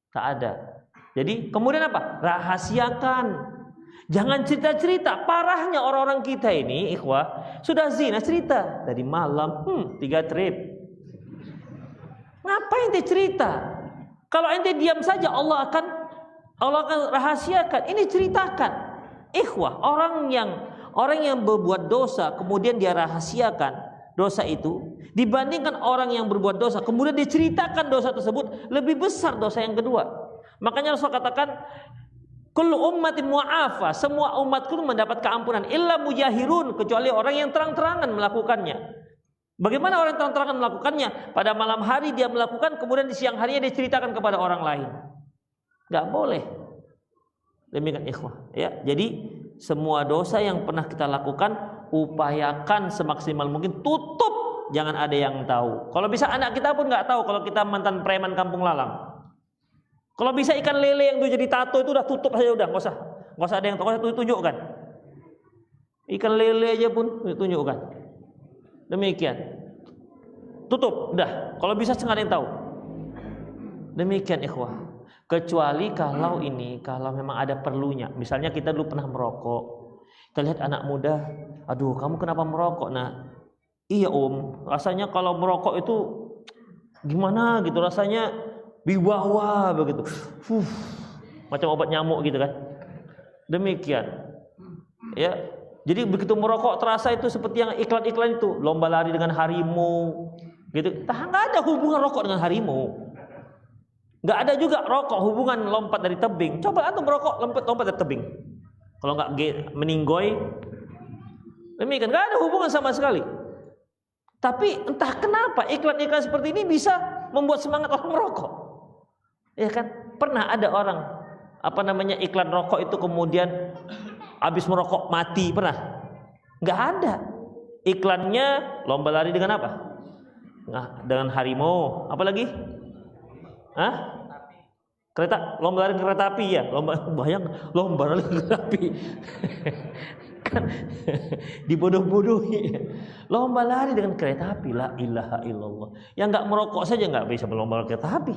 Tak ada. Jadi kemudian apa? Rahasiakan. Jangan cerita-cerita. Parahnya orang-orang kita ini, ikhwah, sudah zina cerita tadi malam, 3 trip. Ngapain ente cerita? Kalau ente diam saja, Allah akan rahasiakan. Ini ceritakan. Ikhwah, orang yang berbuat dosa kemudian dia rahasiakan dosa itu, dibandingkan orang yang berbuat dosa kemudian diceritakan dosa tersebut, lebih besar dosa yang kedua. Makanya Rasul katakan, kullu ummatin mu'afa, semua umatku mendapat keampunan, illa mujahirun, kecuali orang yang terang-terangan melakukannya. Bagaimana orang yang terang-terangan melakukannya? Pada malam hari dia melakukan, kemudian di siang harinya dia ceritakan kepada orang lain. Gak boleh. Demikian ikhwah, ya. Jadi semua dosa yang pernah kita lakukan, upayakan semaksimal mungkin tutup, jangan ada yang tahu. Kalau bisa anak kita pun nggak tahu kalau kita mantan preman kampung lalang. Kalau bisa ikan lele yang tuh jadi tato itu udah tutup saja, udah nggak usah ada yang tahu, nggak usah tunjukkan. Ikan lele aja pun tunjukkan. Demikian, tutup, udah. Kalau bisa nggak ada yang tahu. Demikian ikhwah. Kecuali kalau memang ada perlunya. Misalnya kita dulu pernah merokok, kita lihat anak muda, aduh kamu kenapa merokok? Nah, iya om, rasanya kalau merokok itu gimana gitu, rasanya wibawa begitu, macam obat nyamuk gitu kan. Demikian, ya. Jadi begitu merokok terasa itu seperti yang iklan-iklan itu, lomba lari dengan harimau, gitu. Nggak ada hubungan rokok dengan harimau. Nggak ada juga rokok hubungan lompat dari tebing. Coba antum merokok lompat dari tebing. Kalau nggak meninggoy, demikian, nggak ada hubungan sama sekali. Tapi entah kenapa iklan-iklan seperti ini bisa membuat semangat orang merokok. Ya kan? Pernah ada orang iklan rokok itu kemudian habis merokok mati, pernah? Nggak ada. Iklannya lomba lari dengan apa? Nah, dengan harimau. Apa lagi? Lomba lari kereta api ya, lomba lari kereta api. kan dibodoh-bodohi. Lomba lari dengan kereta api, la ilaha illallah. Yang nggak merokok saja nggak bisa berlomba kereta api,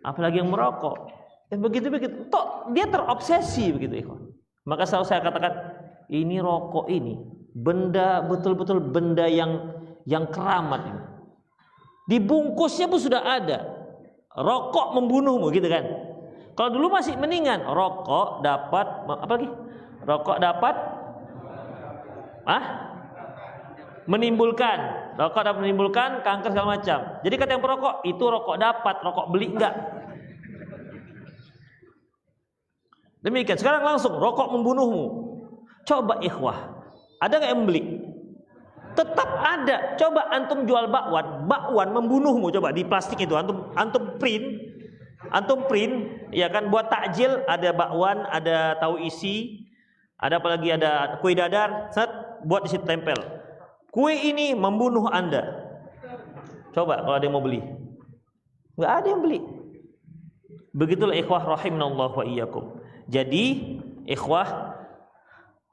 apalagi yang merokok. Begitu. Toh dia terobsesi begitu, ikhwan. Maka selalu saya katakan, ini rokok ini benda betul-betul benda yang keramat ini. Dibungkusnya pun sudah ada. Rokok membunuhmu gitu kan. Kalau dulu masih mendingan, rokok dapat apa lagi? Rokok dapat menimbulkan. Rokok dapat menimbulkan kanker segala macam. Jadi kata yang perokok, itu rokok dapat, rokok beli enggak. Demikian. Sekarang langsung rokok membunuhmu. Coba ikhwah, ada nggak yang membeli? Tetap ada. Coba antum jual bakwan membunuhmu. Coba di plastik itu antum print, ya kan, buat takjil, ada bakwan, ada tahu isi, ada apalagi ada kue dadar, buat di situ tempel. Kue ini membunuh Anda. Coba kalau ada yang mau beli. Nggak ada yang beli. Begitulah ikhwah rahimanallahu wa iyyakum. Jadi ikhwah,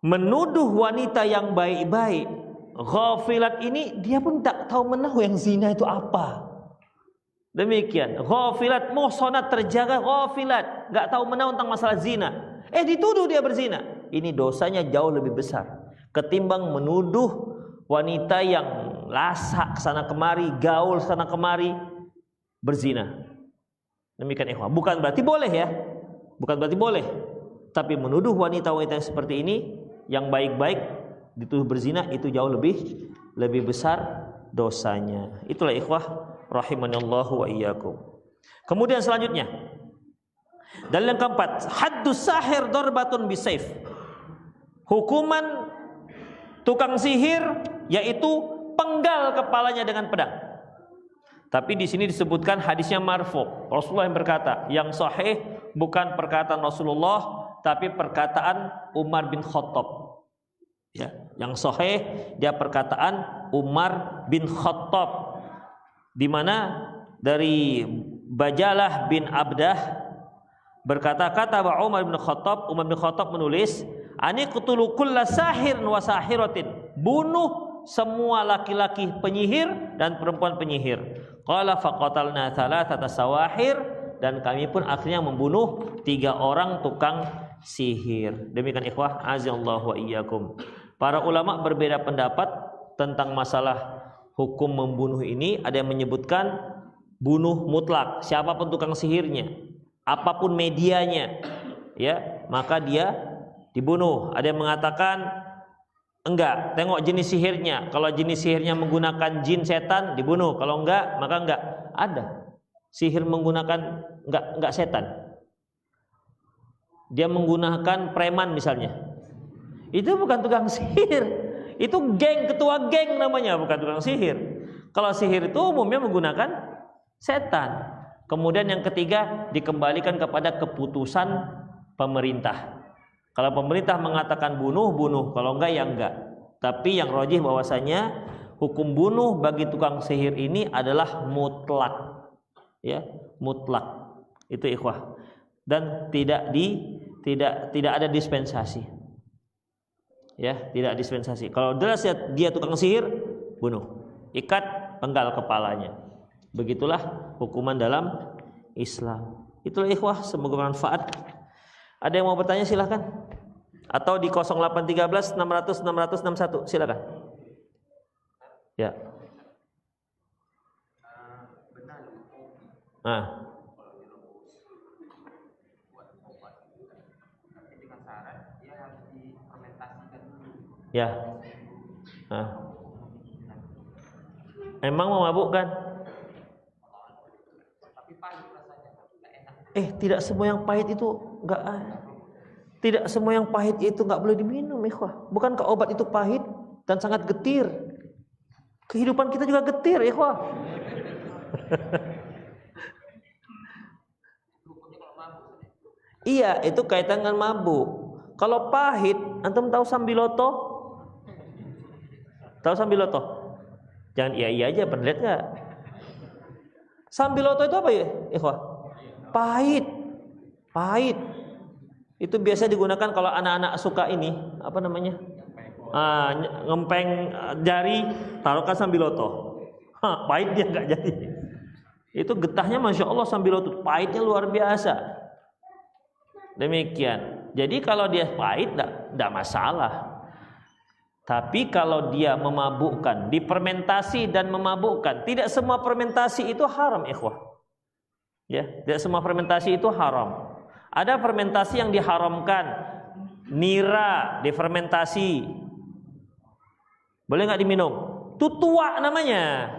menuduh wanita yang baik-baik, ghafilat ini, dia pun tak tahu menahu yang zina itu apa. Demikian, ghafilat, muhsanat, terjaga, ghafilat, enggak tahu menahu tentang masalah zina. Dituduh dia berzina. Ini dosanya jauh lebih besar ketimbang menuduh wanita yang lasak sana kemari, gaul sana kemari, berzina. Demikian ikhwah. Bukan berarti boleh ya. Bukan berarti boleh. Tapi menuduh wanita-wanita yang seperti ini, yang baik-baik, dituduh berzina, itu jauh lebih besar dosanya. Itulah ikhwah rahimanallahu wa iyyakum. Kemudian selanjutnya, dalil yang keempat, haddus sahir darbatun bisayf. Hukuman tukang sihir yaitu penggal kepalanya dengan pedang. Tapi di sini disebutkan hadisnya marfu. Rasulullah yang berkata, yang sahih bukan perkataan Rasulullah tapi perkataan Umar bin Khattab. Ya, yang sahih dia perkataan Umar bin Khattab, di mana dari Bajalah bin Abdah berkata, kata Umar bin Khattab menulis, ani qutulu kulla sahirin wa sahiratin, bunuh semua laki-laki penyihir dan perempuan penyihir. Qala faqatalna thalathata sawahir, dan kami pun akhirnya membunuh 3 orang tukang sihir. Demikian ikhwah azallahu wa iyyakum. Para ulama berbeda pendapat tentang masalah hukum membunuh ini. Ada yang menyebutkan bunuh mutlak, siapapun tukang sihirnya, apapun medianya, ya, maka dia dibunuh. Ada yang mengatakan enggak, tengok jenis sihirnya. Kalau jenis sihirnya menggunakan jin setan, dibunuh. Kalau enggak, maka enggak. Ada sihir menggunakan enggak setan. Dia menggunakan preman misalnya. Itu bukan tukang sihir. Itu geng, ketua geng namanya, bukan tukang sihir. Kalau sihir itu umumnya menggunakan setan. Kemudian yang ketiga, dikembalikan kepada keputusan pemerintah. Kalau pemerintah mengatakan bunuh, kalau enggak ya enggak. Tapi yang rajih bahwasanya hukum bunuh bagi tukang sihir ini adalah mutlak. Ya, mutlak. Itu ikhwah. Dan tidak ada dispensasi. Ya, tidak dispensasi. Kalau jelas dia tukang sihir, bunuh. Ikat, penggal kepalanya. Begitulah hukuman dalam Islam. Itulah ikhwah, semoga bermanfaat. Ada yang mau bertanya silahkan. Atau di 0813 600 661 silahkan. Ya. Ya. Emang memabukkan? Tidak semua yang pahit itu enggak. Tidak semua yang pahit itu enggak boleh diminum, ikhwah. Bukankah obat itu pahit dan sangat getir? Kehidupan kita juga getir, ikhwah. Iya, itu kaitan dengan mabuk. Kalau pahit, antum tahu sambiloto? Tahu sambiloto? Jangan iya aja, pernah lihat enggak? Sambiloto itu apa ya, ikhwah? Pahit. Itu biasa digunakan kalau anak-anak suka ini, apa namanya? ngempeng jari, taruhkan sambiloto. Pahit dia nggak jadi. Itu getahnya Masya Allah sambiloto, pahitnya luar biasa. Demikian. Jadi kalau dia pahit tidak masalah. Tapi kalau dia memabukkan, difermentasi dan memabukkan, tidak semua fermentasi itu haram, ikhwah. Ya, tidak semua fermentasi itu haram. Ada fermentasi yang diharamkan, nira difermentasi, boleh nggak diminum? Itu tua namanya.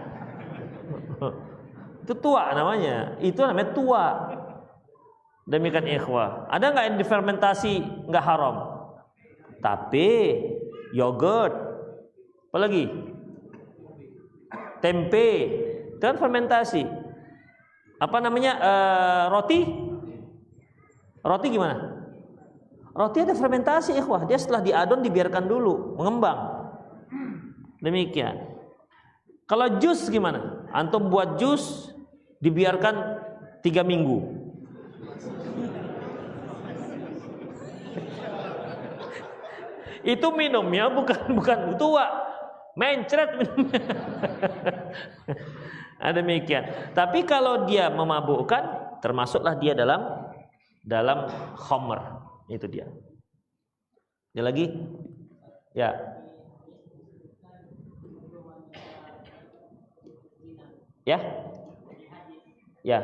Itu tua namanya. Itu namanya tua. Demikian ikhwah. Ada nggak yang difermentasi nggak haram? Tapi yogurt, apa lagi? Tempe, itu kan fermentasi. Apa namanya? Roti? Roti gimana? Roti ada fermentasi, ikhwah. Dia setelah diadon dibiarkan dulu mengembang. Demikian. Kalau jus gimana? Antum buat jus dibiarkan 3 minggu. Itu minumnya bukan tua, mencret minumnya. Demikian. Tapi kalau dia memabukkan, termasuklah dia dalam khamr. Itu dia. Ada lagi? Ya. Ya. Ya.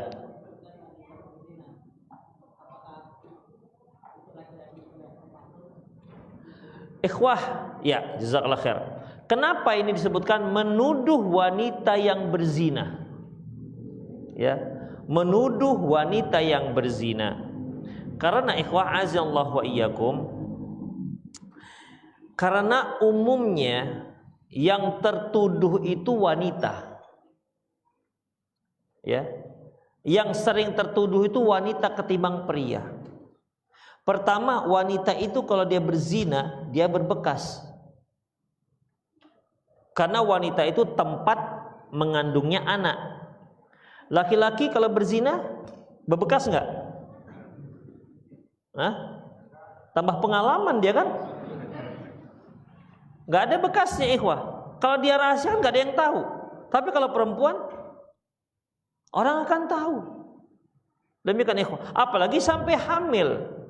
Ikhwah, ya, jazakallah khair. Kenapa ini disebutkan menuduh wanita yang berzina? Ya, menuduh wanita yang berzina. Karena ikhwah azallahu wa iyyakum, karena umumnya yang tertuduh itu wanita. Ya. Yang sering tertuduh itu wanita ketimbang pria. Pertama, wanita itu kalau dia berzina, dia berbekas. Karena wanita itu tempat mengandungnya anak. Laki-laki kalau berzina, berbekas enggak? Tambah pengalaman dia kan? Enggak ada bekasnya, ikhwah. Kalau dia rahasia enggak ada yang tahu. Tapi kalau perempuan, orang akan tahu. Demikian ikhwah. Apalagi sampai hamil.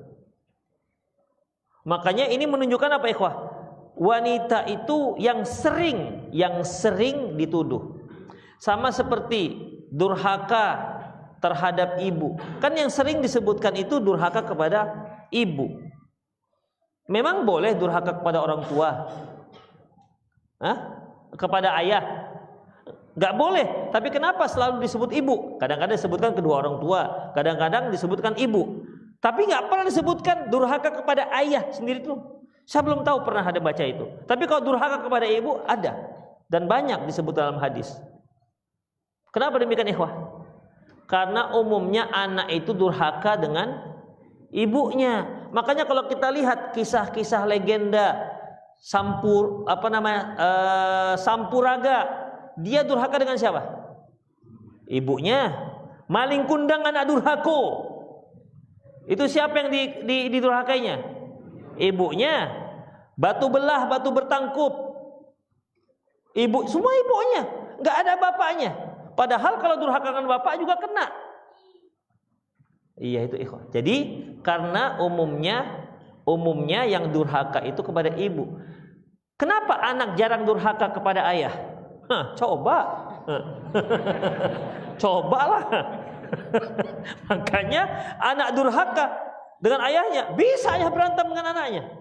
Makanya ini menunjukkan apa ikhwah? Wanita itu yang sering dituduh. Sama seperti durhaka terhadap ibu. Kan yang sering disebutkan itu durhaka kepada ibu. Memang boleh durhaka kepada orang tua? Kepada ayah? Gak boleh. Tapi kenapa selalu disebut ibu? Kadang-kadang disebutkan kedua orang tua, kadang-kadang disebutkan ibu. Tapi nggak pernah disebutkan durhaka kepada ayah sendiri tuh. Saya belum tahu pernah ada baca itu. Tapi kalau durhaka kepada ibu ada dan banyak disebut dalam hadis. Kenapa demikian ikhwah? Karena umumnya anak itu durhaka dengan ibunya. Makanya kalau kita lihat kisah-kisah legenda Sampuraga, dia durhaka dengan siapa? Ibunya. Maling kundang anak durhako. Itu siapa yang didurhakainya? Ibunya. Batu belah, batu bertangkup. Semua ibunya. Nggak ada bapaknya. Padahal kalau durhaka dengan bapak juga kena. Iya itu ikhwan. Jadi karena umumnya yang durhaka itu kepada ibu. Kenapa anak jarang durhaka kepada ayah? Coba. Cobalah. Makanya anak durhaka dengan ayahnya, bisa ayah berantem dengan anaknya.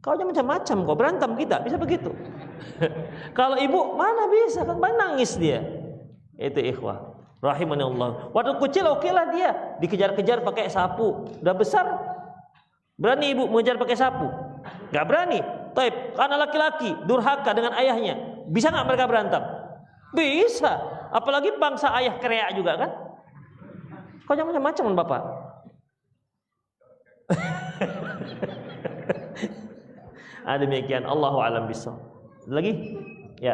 Kau macam-macam kok berantem kita, bisa begitu. Kalau ibu mana bisa, kan nangis dia. Itu ikhwah rahimanallah. Waktu kecil okelah dia dikejar-kejar pakai sapu. Udah besar berani ibu mengejar pakai sapu? Gak berani. Taib, anak laki-laki durhaka dengan ayahnya, bisa nggak mereka berantem? Bisa. Apalagi bangsa ayah kreak juga kan? Kau jangan macam-macam bapak. Demikian. Allahu a'lam bishawab. Lagi? Ya.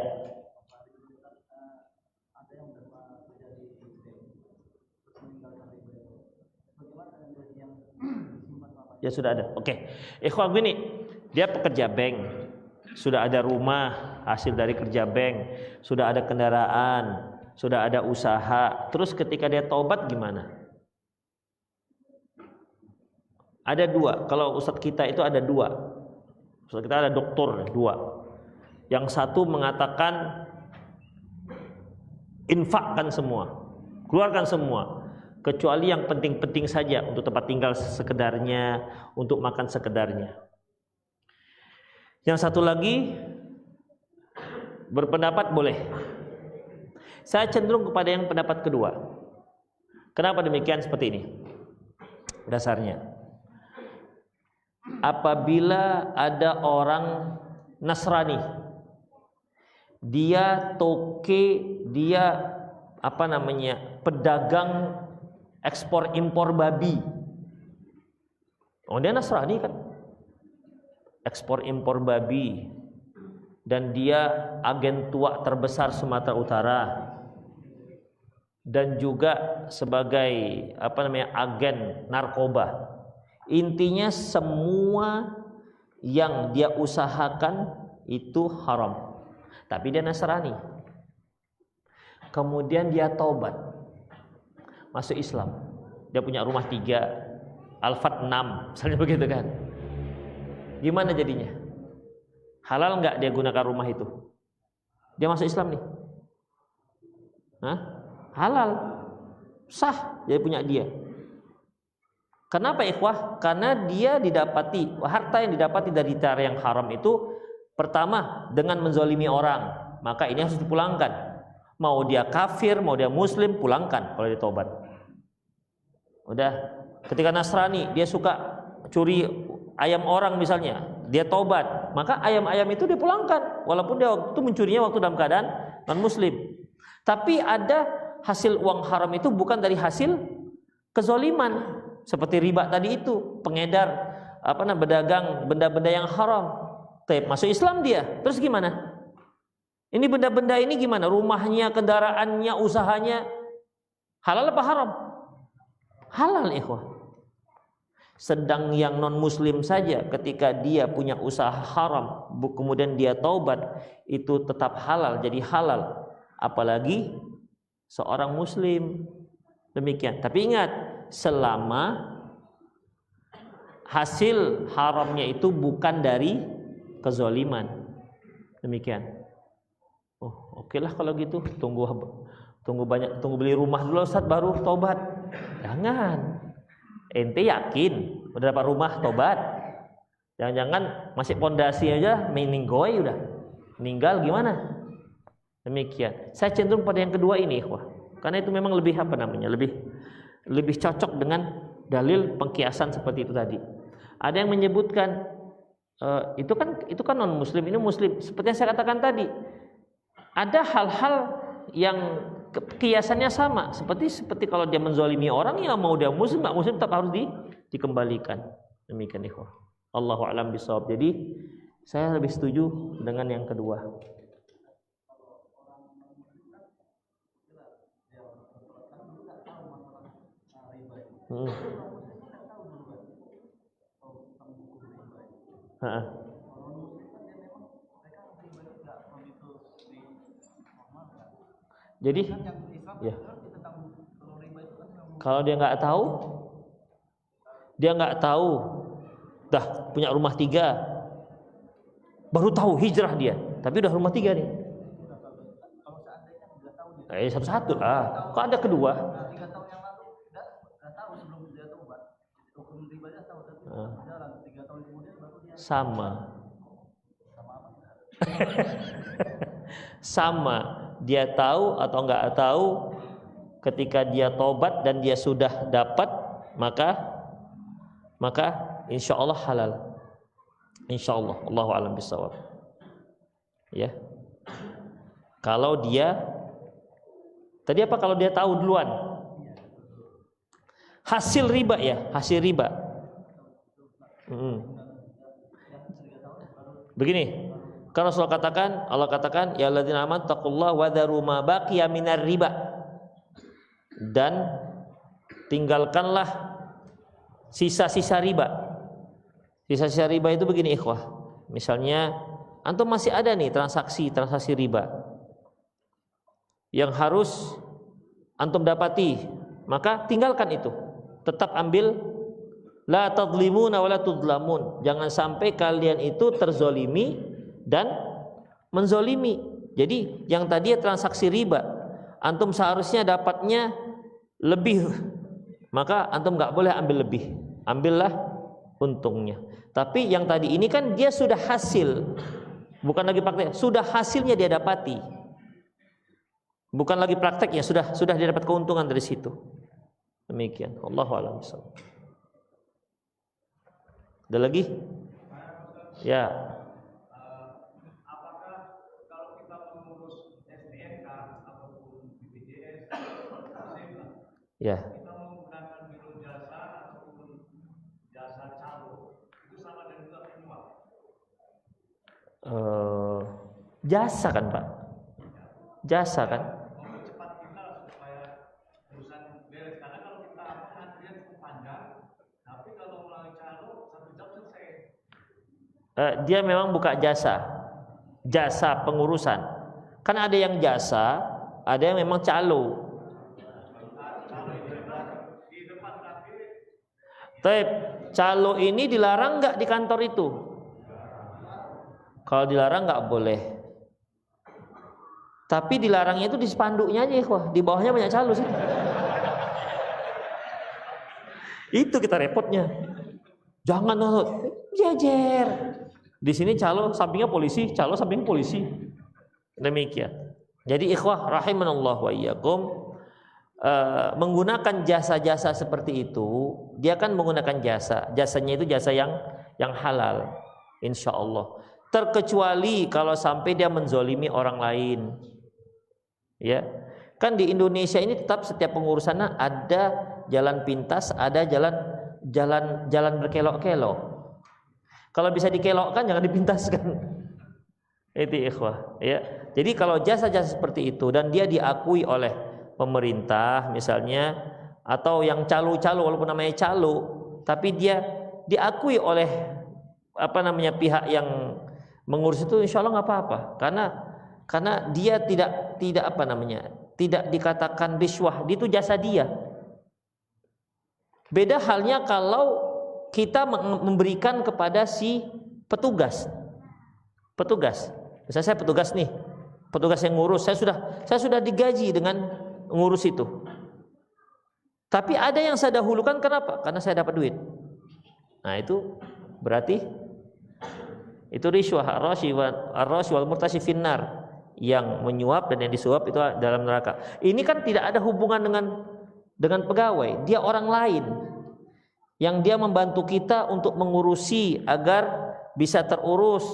Ya sudah ada. Oke. Ikhwan gini, dia pekerja bank. sudah ada rumah hasil dari kerja bank, sudah ada kendaraan, sudah ada usaha, terus ketika dia taubat gimana? Ada dua. Kalau ustadz kita itu ada dua. Ustadz kita ada doktor dua. Yang satu mengatakan infakkan semua, keluarkan semua, kecuali yang penting-penting saja, untuk tempat tinggal sekedarnya, untuk makan sekedarnya. Yang satu lagi berpendapat boleh. Saya cenderung kepada yang pendapat kedua. Kenapa demikian seperti ini? Dasarnya, apabila ada orang Nasrani, dia toke, dia pedagang ekspor impor babi. Oh, dia Nasrani kan, ekspor impor babi, dan dia agen tua terbesar Sumatera Utara, dan juga sebagai agen narkoba. Intinya semua yang dia usahakan itu haram. Tapi dia Nasrani. Kemudian dia taubat, masuk Islam. Dia punya rumah 3, Alphard 6, misalnya begitu kan. Gimana jadinya? Halal nggak dia gunakan rumah itu? Dia masuk Islam nih. Hah? Halal, sah, jadi punya dia. Kenapa ikhwah? Karena dia didapati, harta yang didapati dari cara yang haram itu, pertama dengan menzalimi orang, maka ini harus dipulangkan. Mau dia kafir, mau dia muslim, pulangkan kalau dia tobat. Udah. Ketika Nasrani, dia suka curi ayam orang misalnya, dia tobat, maka ayam-ayam itu dipulangkan, walaupun dia waktu itu mencurinya waktu dalam keadaan non muslim. Tapi ada hasil uang haram itu bukan dari hasil kezoliman, seperti riba tadi itu, pengedar berdagang benda-benda yang haram. Masuk Islam dia, terus gimana? Ini benda-benda ini gimana? Rumahnya, kendaraannya, usahanya halal apa haram? Halal, ikhwah. Sedang yang non muslim saja ketika dia punya usaha haram, kemudian dia taubat, itu tetap halal, jadi halal. Apalagi seorang muslim. Demikian. Tapi ingat, selama hasil haramnya itu bukan dari kezaliman. Demikian. Oh, oke lah kalau gitu. Tunggu beli rumah dulu Ustaz baru tobat. Jangan. Ente yakin udah dapat rumah tobat? Jangan-jangan masih pondasi aja meninggoy udah. Meninggal gimana? Demikian. Saya cenderung pada yang kedua ini, ikhwah. Karena itu memang lebih lebih cocok dengan dalil pengkiasan seperti itu tadi. Ada yang menyebutkan itu kan non muslim, ini muslim. Seperti yang saya katakan tadi, ada hal-hal yang kiasannya sama. Seperti kalau dia menzalimi orang, ya mau dia muslim nggak muslim tetap harus dikembalikan. Demikian, ikhwah. Allahu a'lam bishawab. Jadi saya lebih setuju dengan yang kedua. Jadi ya, kalau dia nggak tahu, dah punya rumah 3, baru tahu hijrah dia, tapi udah rumah 3 nih. Satu-satu lah. Kok ada kedua? Sama. Sama. Dia tahu atau nggak tahu, ketika dia tobat dan dia sudah dapat, maka insya Allah halal. Insya Allah. Allahu a'lam bishawab. Ya. Kalau dia tadi apa? Kalau dia tahu duluan. Hasil riba ya, hasil riba. Begini, karena Allah katakan, ya alladzina amanu taqullaha wa dharu ma baqiya minar riba. Dan tinggalkanlah sisa-sisa riba. Sisa-sisa riba itu begini, ikhwah. Misalnya antum masih ada nih transaksi riba yang harus antum dapati, maka tinggalkan itu. Tetap ambil, la tadlimuna wa la tudlamun. Jangan sampai kalian itu terzolimi dan menzolimi. Jadi yang tadi transaksi riba, antum seharusnya dapatnya lebih, maka antum nggak boleh ambil lebih, ambillah untungnya. Tapi yang tadi ini kan dia sudah hasil, bukan lagi praktek, sudah hasilnya dia dapati, bukan lagi prakteknya, sudah dia dapat keuntungan dari situ. Demikian. Allahu a'lam bishawab. Ada lagi? Ya. Apakah kalau kita mengurus STNK ataupun BPJS, Ya. kita menggunakan biro jasa ataupun jasa calo, itu sama dengan juga penyuap? Jasa kan Pak? Jasa kan? Mempercepat kita supaya urusan beres. Karena kalau kita antrian cukup panjang, tapi kalau melalui calo 1 jam selesai. Dia memang buka jasa pengurusan. Kan ada yang jasa, ada yang memang calo. Tapi calo ini dilarang nggak di kantor itu? Kalau dilarang nggak boleh. Tapi dilarangnya itu di spanduknya aja, wah di bawahnya banyak calo sih. Itu kita repotnya. Jangan jejer. Di sini calo sampingnya polisi, calo samping polisi. Demikian. Jadi ikhwah rahimanallah wa iyyakum, menggunakan jasa-jasa seperti itu, dia kan menggunakan jasanya itu jasa yang halal, insya Allah. Terkecuali kalau sampai dia menzolimi orang lain, ya. Kan di Indonesia ini tetap setiap pengurusannya ada jalan pintas, ada jalan berkelok-kelok. Kalau bisa dikelokkan jangan dipintaskan. Itu ikhwah, ya. Jadi kalau jasa-jasa seperti itu dan dia diakui oleh pemerintah misalnya, atau yang calo-calo walaupun namanya calo, tapi dia diakui oleh pihak yang mengurus itu, insya Allah nggak apa-apa, karena dia tidak dikatakan riswah, itu jasa dia. Beda halnya kalau kita memberikan kepada si petugas. Misalnya saya petugas nih, petugas yang ngurus, saya sudah digaji dengan ngurus itu. Tapi ada yang saya dahulukan, kenapa? Karena saya dapat duit. Nah itu berarti itu riswah, ar-rashi wal murtashi finnar, yang menyuap dan yang disuap itu dalam neraka. Ini kan tidak ada hubungan dengan pegawai, dia orang lain yang dia membantu kita untuk mengurusi agar bisa terurus.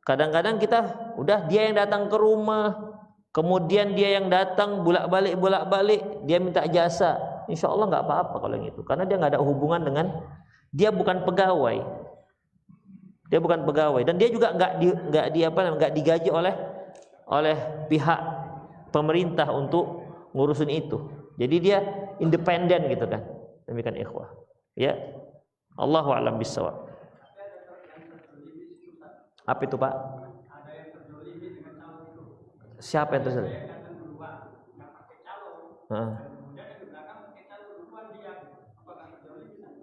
Kadang-kadang kita dia yang datang ke rumah, kemudian dia yang datang bolak-balik, dia minta jasa. Insya Allah nggak apa-apa kalau yang itu, karena dia nggak ada hubungan dengan, dia bukan pegawai, dan dia juga nggak digaji oleh pihak pemerintah untuk ngurusin itu. Jadi dia independen gitu kan. Demikian ikhwah. Ya, Allahu a'lam bishawab. Apa itu Pak? Ada yang terzolimi dengan calo itu. Siapa yang terzolimi? Ada yang datang duluan, nggak pakai calo. Kemudian yang di belakang pakai calo duluan dia. Apakah terzolimi?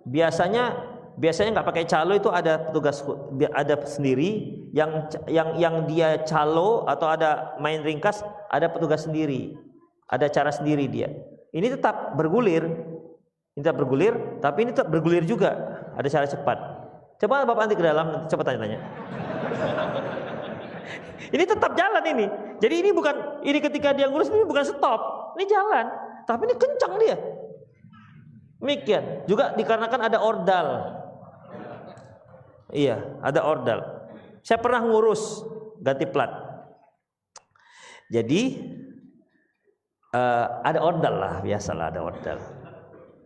Biasanya nggak pakai calo itu ada petugas, ada sendiri yang dia calo, atau ada main ringkas, ada petugas sendiri, ada cara sendiri dia. Ini tetap bergulir, tapi ini tetap bergulir juga, ada cara cepat. Coba Bapak nanti ke dalam, coba tanya-tanya. Ini tetap jalan ini. Jadi ini ketika dia ngurus, ini bukan stop, ini jalan, tapi ini kencang dia. Demikian juga dikarenakan ada ordal. Iya, ada ordal. Saya pernah ngurus ganti plat. Jadi ada ordal lah, biasalah ada ordal.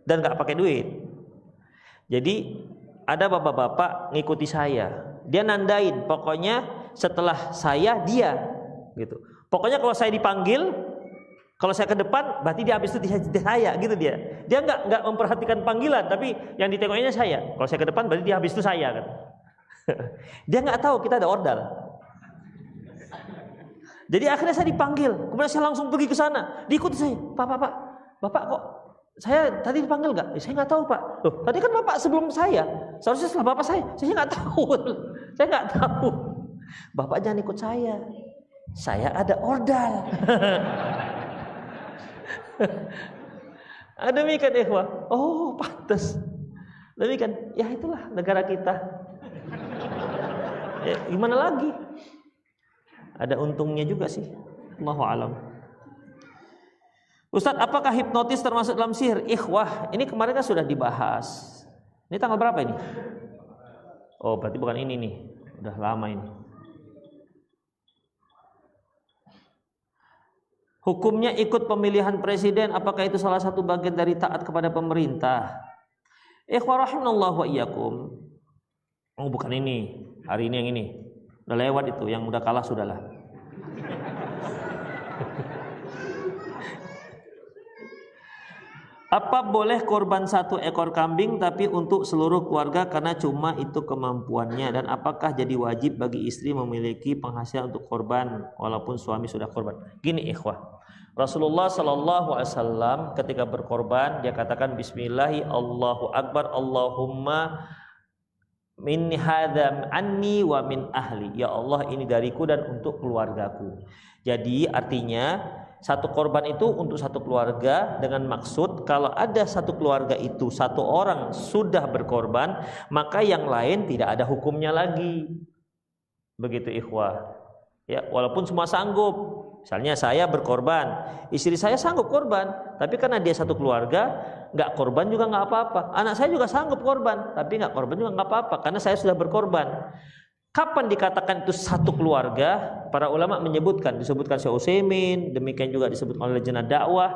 Dan nggak pakai duit. Jadi ada bapak-bapak ngikuti saya. Dia nandain, pokoknya setelah saya dia, gitu. Pokoknya kalau saya dipanggil, kalau saya ke depan, berarti dia habis itu saya, gitu dia. Dia nggak memperhatikan panggilan, tapi yang ditengokinnya saya. Kalau saya ke depan, berarti dia habis itu saya, kan. Dia nggak tahu kita ada ordal. Jadi akhirnya saya dipanggil, kemudian saya langsung pergi ke sana, diikuti saya. Bapak kok saya tadi dipanggil nggak? Saya nggak tahu Pak. Loh, tadi kan Bapak sebelum saya, seharusnya setelah Bapak saya nggak tahu. Saya nggak tahu. Bapak jangan ikut saya ada ordal. Demikian ikhwah. Oh pantas. Demikian. Ya itulah negara kita. Ya, gimana lagi? Ada untungnya juga sih. Allahu a'lam. Ustadz, apakah hipnotis termasuk dalam sihir? Ikhwah, ini kemarin kan sudah dibahas. Ini tanggal berapa ini? Oh, berarti bukan ini nih. Udah lama ini. Hukumnya ikut pemilihan presiden, apakah itu salah satu bagian dari taat kepada pemerintah? Ikhwah rahimallahu wa iyyakum. Oh, bukan ini. Hari ini yang ini. Udah lewat itu, yang udah kalah sudahlah. Apa boleh korban 1 ekor kambing tapi untuk seluruh keluarga karena cuma itu kemampuannya, dan apakah jadi wajib bagi istri memiliki penghasilan untuk korban walaupun suami sudah korban? Gini ikhwah, Rasulullah sallallahu alaihi wasallam ketika berkorban dia katakan bismillahi Allahu akbar Allahumma min hadza anni wa min ahli, ya Allah ini dariku dan untuk keluargaku. Jadi artinya satu korban itu untuk satu keluarga, dengan maksud kalau ada satu keluarga itu satu orang sudah berkorban, maka yang lain tidak ada hukumnya lagi. Begitu ikhwah. Ya, walaupun semua sanggup. Misalnya saya berkorban, istri saya sanggup korban, tapi karena dia satu keluarga, nggak korban juga nggak apa-apa. Anak saya juga sanggup korban, tapi nggak korban juga nggak apa-apa, karena saya sudah berkorban. Kapan dikatakan itu satu keluarga? Para ulama menyebutkan, disebutkan Syekh Utsaimin, demikian juga disebutkan oleh Lajnah Dakwah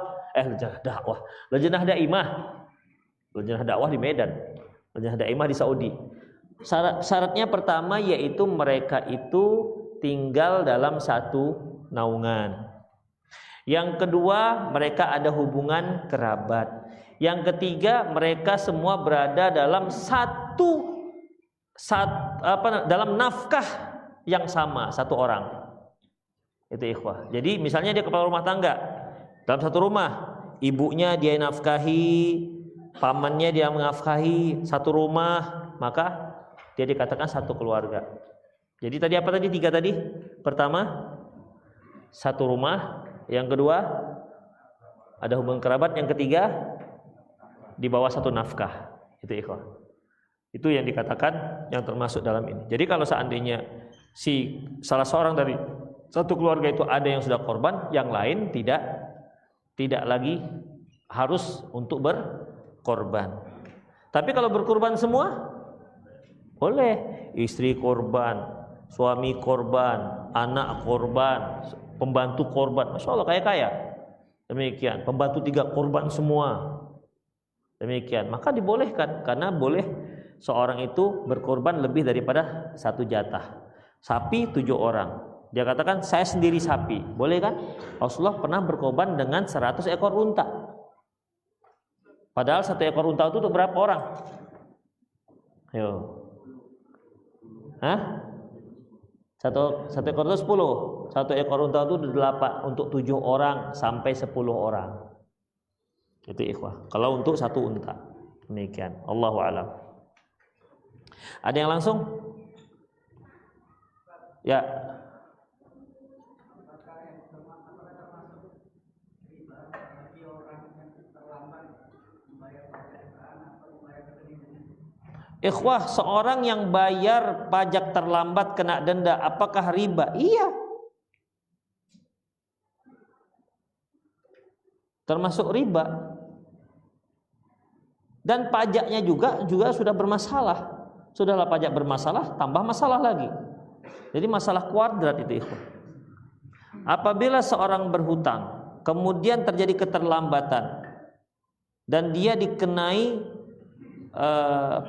di Medan, Lajnah Dakwah di Saudi. Syaratnya pertama yaitu mereka itu tinggal dalam satu naungan. Yang kedua, mereka ada hubungan kerabat. Yang ketiga, mereka semua berada dalam dalam nafkah yang sama, satu orang. Itu ikhwah. Jadi misalnya dia kepala rumah tangga, dalam satu rumah, ibunya dia nafkahi, pamannya dia menafkahi, satu rumah, maka dia dikatakan satu keluarga. Jadi tadi apa tadi? 3 tadi. Pertama, satu rumah. Yang kedua, ada hubungan kerabat. Yang ketiga, di bawah satu nafkah. Itu ikhwah. Itu yang dikatakan yang termasuk dalam ini. Jadi kalau seandainya salah seorang dari satu keluarga itu ada yang sudah korban, yang lain tidak lagi harus untuk berkorban. Tapi kalau berkorban semua boleh, istri korban, suami korban, anak korban, pembantu korban, masya Allah kaya. Demikian, pembantu 3 korban semua. Demikian, maka dibolehkan karena boleh seorang itu berkorban lebih daripada 1 jatah. Sapi 7 orang. Dia katakan saya sendiri sapi. Boleh kan? Rasulullah pernah berkorban dengan 100 ekor unta. Padahal 1 ekor unta itu untuk berapa orang? Ayo. Hah? Satu ekor itu 10. 1 ekor unta itu 8 untuk 7 orang sampai 10 orang. Itu ikhwah. Kalau untuk 1 unta. Demikian. Allahu a'lam. Ada yang langsung? Ya. Ikhwah, seorang yang bayar pajak terlambat kena denda, apakah riba? Iya. Termasuk riba. Dan pajaknya juga sudah bermasalah. Sudahlah pajak bermasalah, tambah masalah lagi. Jadi masalah kuadrat itu ikhwan. Apabila seorang berhutang, kemudian terjadi keterlambatan dan dia dikenai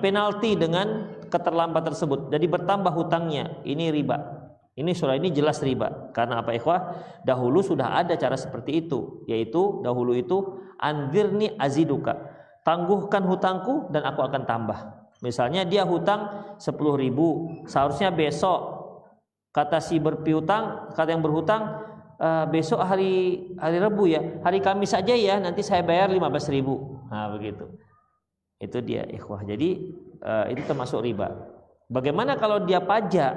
penalti dengan keterlambatan tersebut, jadi bertambah hutangnya, ini riba. Ini surah ini jelas riba. Karena apa ikhwah? Dahulu sudah ada cara seperti itu, yaitu dahulu itu anzirni aziduka. Tangguhkan hutangku dan aku akan tambah. Misalnya dia hutang 10.000, seharusnya besok kata yang berhutang besok hari Rabu ya, hari Kamis saja ya, nanti saya bayar 15.000. Nah begitu. Itu dia ikhwah. Jadi itu termasuk riba. Bagaimana kalau dia pajak,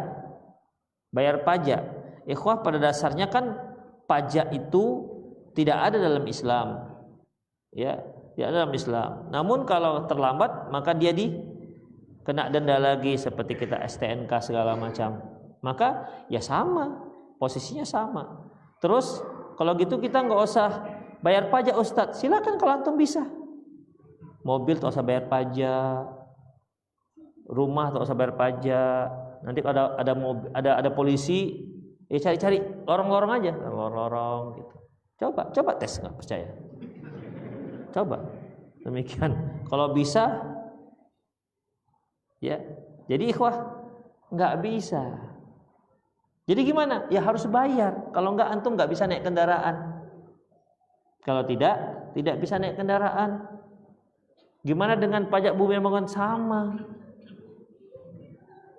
bayar pajak? Ikhwah, pada dasarnya kan pajak itu tidak ada dalam Islam, ya, tidak ada dalam Islam. Namun kalau terlambat maka dia kena denda lagi seperti kita STNK segala macam. Maka ya sama, posisinya sama. Terus kalau gitu kita nggak usah bayar pajak Ustadz. Silakan kalau antum bisa. Mobil tak usah bayar pajak, rumah tak usah bayar pajak. Nanti kalau ada polisi, ya cari-cari lorong-lorong aja, lorong-lorong gitu. Coba tes, nggak percaya. Coba demikian. Kalau bisa, ya. Jadi ikhwah nggak bisa. Jadi gimana? Ya harus bayar. Kalau nggak antum nggak bisa naik kendaraan. Kalau tidak bisa naik kendaraan. Gimana dengan pajak bumi dan bangunan?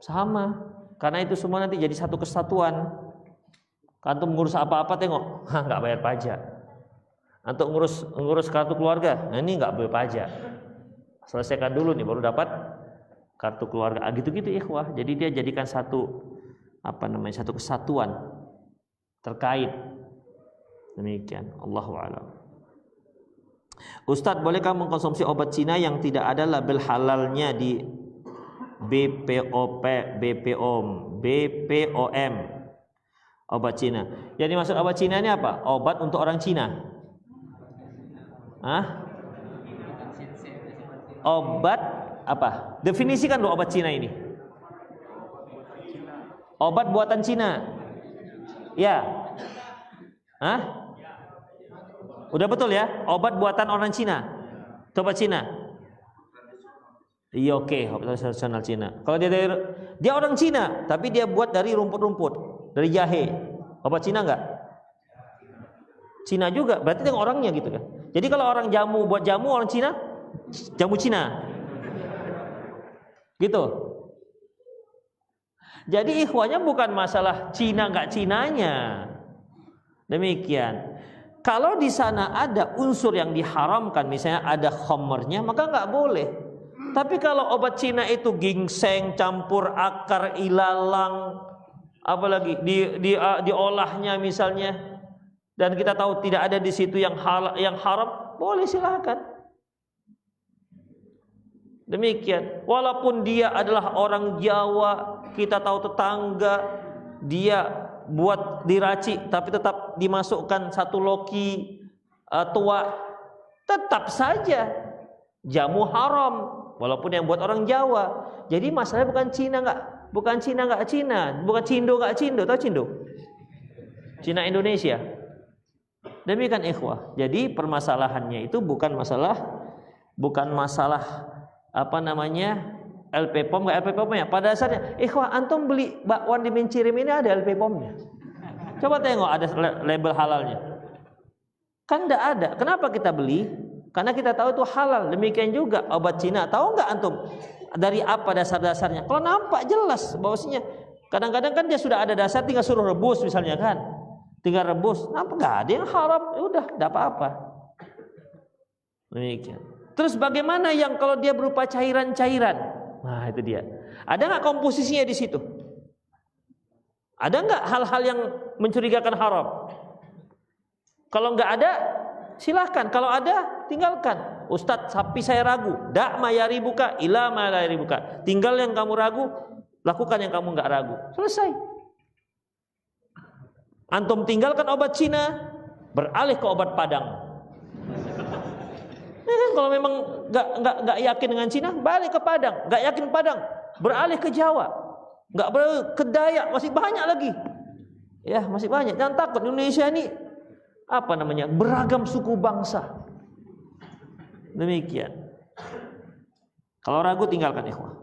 Sama. Karena itu semua nanti jadi satu kesatuan. Antum ngurus apa-apa tengok, nggak bayar pajak. Antum ngurus kartu keluarga, nah ini nggak bayar pajak. Selesaikan dulu nih baru dapat kartu keluarga. Gitu-gitu ikhwah. Jadi dia jadikan satu kesatuan terkait. Demikian. Allahu a'lam. Ustadz, bolehkah mengkonsumsi obat Cina yang tidak ada label halalnya di BPOM obat Cina? Jadi maksud obat Cina ini apa? Obat untuk orang Cina? Obat apa? Definisikan dulu obat Cina ini. Obat buatan Cina. Ya. Udah betul ya? Obat buatan orang Cina. Obat Cina. Iya, oke, obat tradisional Cina. Kalau dia orang Cina, tapi dia buat dari rumput-rumput, dari jahe. Obat Cina enggak? Cina juga. Berarti dengan orangnya gitu kan. Jadi kalau orang buat jamu orang Cina, jamu Cina. Gitu. Jadi ikhwanya bukan masalah Cina enggak Cinanya. Demikian. Kalau di sana ada unsur yang diharamkan, misalnya ada khamrnya, maka enggak boleh. Tapi kalau obat Cina itu ginseng campur akar ilalang, apalagi diolahnya misalnya, dan kita tahu tidak ada di situ yang haram, boleh silakan. Demikian. Walaupun dia adalah orang Jawa, kita tahu tetangga dia buat diracik, tapi tetap dimasukkan satu loki tua, tetap saja jamu haram. Walaupun yang buat orang Jawa. Jadi masalahnya bukan Cina nggak Cina, bukan Cindo nggak Cindo, tahu Cindo? Cina Indonesia. Demikian ikhwah. Jadi permasalahannya itu bukan masalah LP POM nggak LP POM-nya. Pada dasarnya, ikhwah antum beli bakwan di Mencirim ini ada LP POM-nya. Coba tengok ada label halalnya. Kan enggak ada. Kenapa kita beli? Karena kita tahu itu halal. Demikian juga obat Cina. Tahu nggak antum dari apa dasar-dasarnya? Kalau nampak jelas bahwasanya kadang-kadang kan dia sudah ada dasar, tinggal suruh rebus misalnya kan. Tinggal rebus. Nampak nggak ada yang haram? Ya udah, enggak apa-apa. Demikian. Terus bagaimana yang kalau dia berupa cairan-cairan? Nah itu dia. Ada nggak komposisinya di situ? Ada nggak hal-hal yang mencurigakan haram? Kalau nggak ada, silahkan. Kalau ada, tinggalkan. Ustadz, sapi saya ragu. Da' ma yaribuka ila ma la yaribuka. Tinggal yang kamu ragu, lakukan yang kamu nggak ragu. Selesai. Antum tinggalkan obat Cina, beralih ke obat Padang. Ya kan, kalau memang nggak yakin dengan Cina, balik ke Padang. Nggak yakin Padang, beralih ke Jawa. Nggak beralih ke Dayak, masih banyak lagi. Ya masih banyak. Jangan takut, Indonesia ini beragam suku bangsa. Demikian. Kalau ragu tinggalkan ikhwah.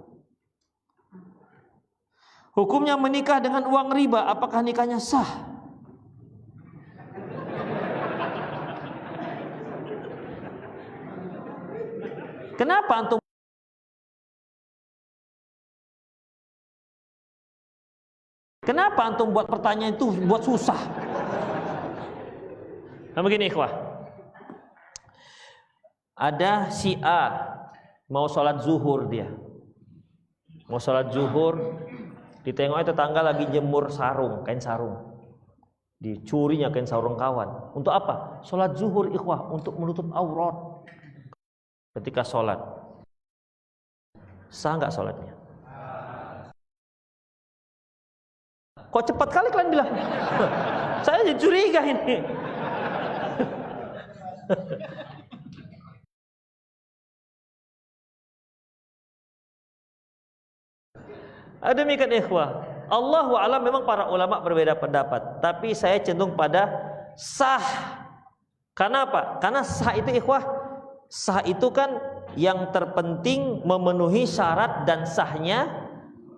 Hukumnya menikah dengan uang riba, apakah nikahnya sah? Kenapa antum buat pertanyaan itu buat susah? Nah begini ikhwah, ada si A mau sholat zuhur, dia mau sholat zuhur, ditengoknya tetangga lagi jemur sarung, kain sarung, dicurinya kain sarung kawan. Untuk apa? Sholat zuhur ikhwah, untuk menutup aurat. Ketika sholat, sah nggak sholatnya? Kok cepat kali kalian bilang? Saya jadi curiga ini. Demikian ikhwah. Allahu a'lam, memang para ulama berbeda pendapat, tapi saya cenderung pada sah. Karena apa? Karena sah itu ikhwah, sah itu kan yang terpenting memenuhi syarat dan sahnya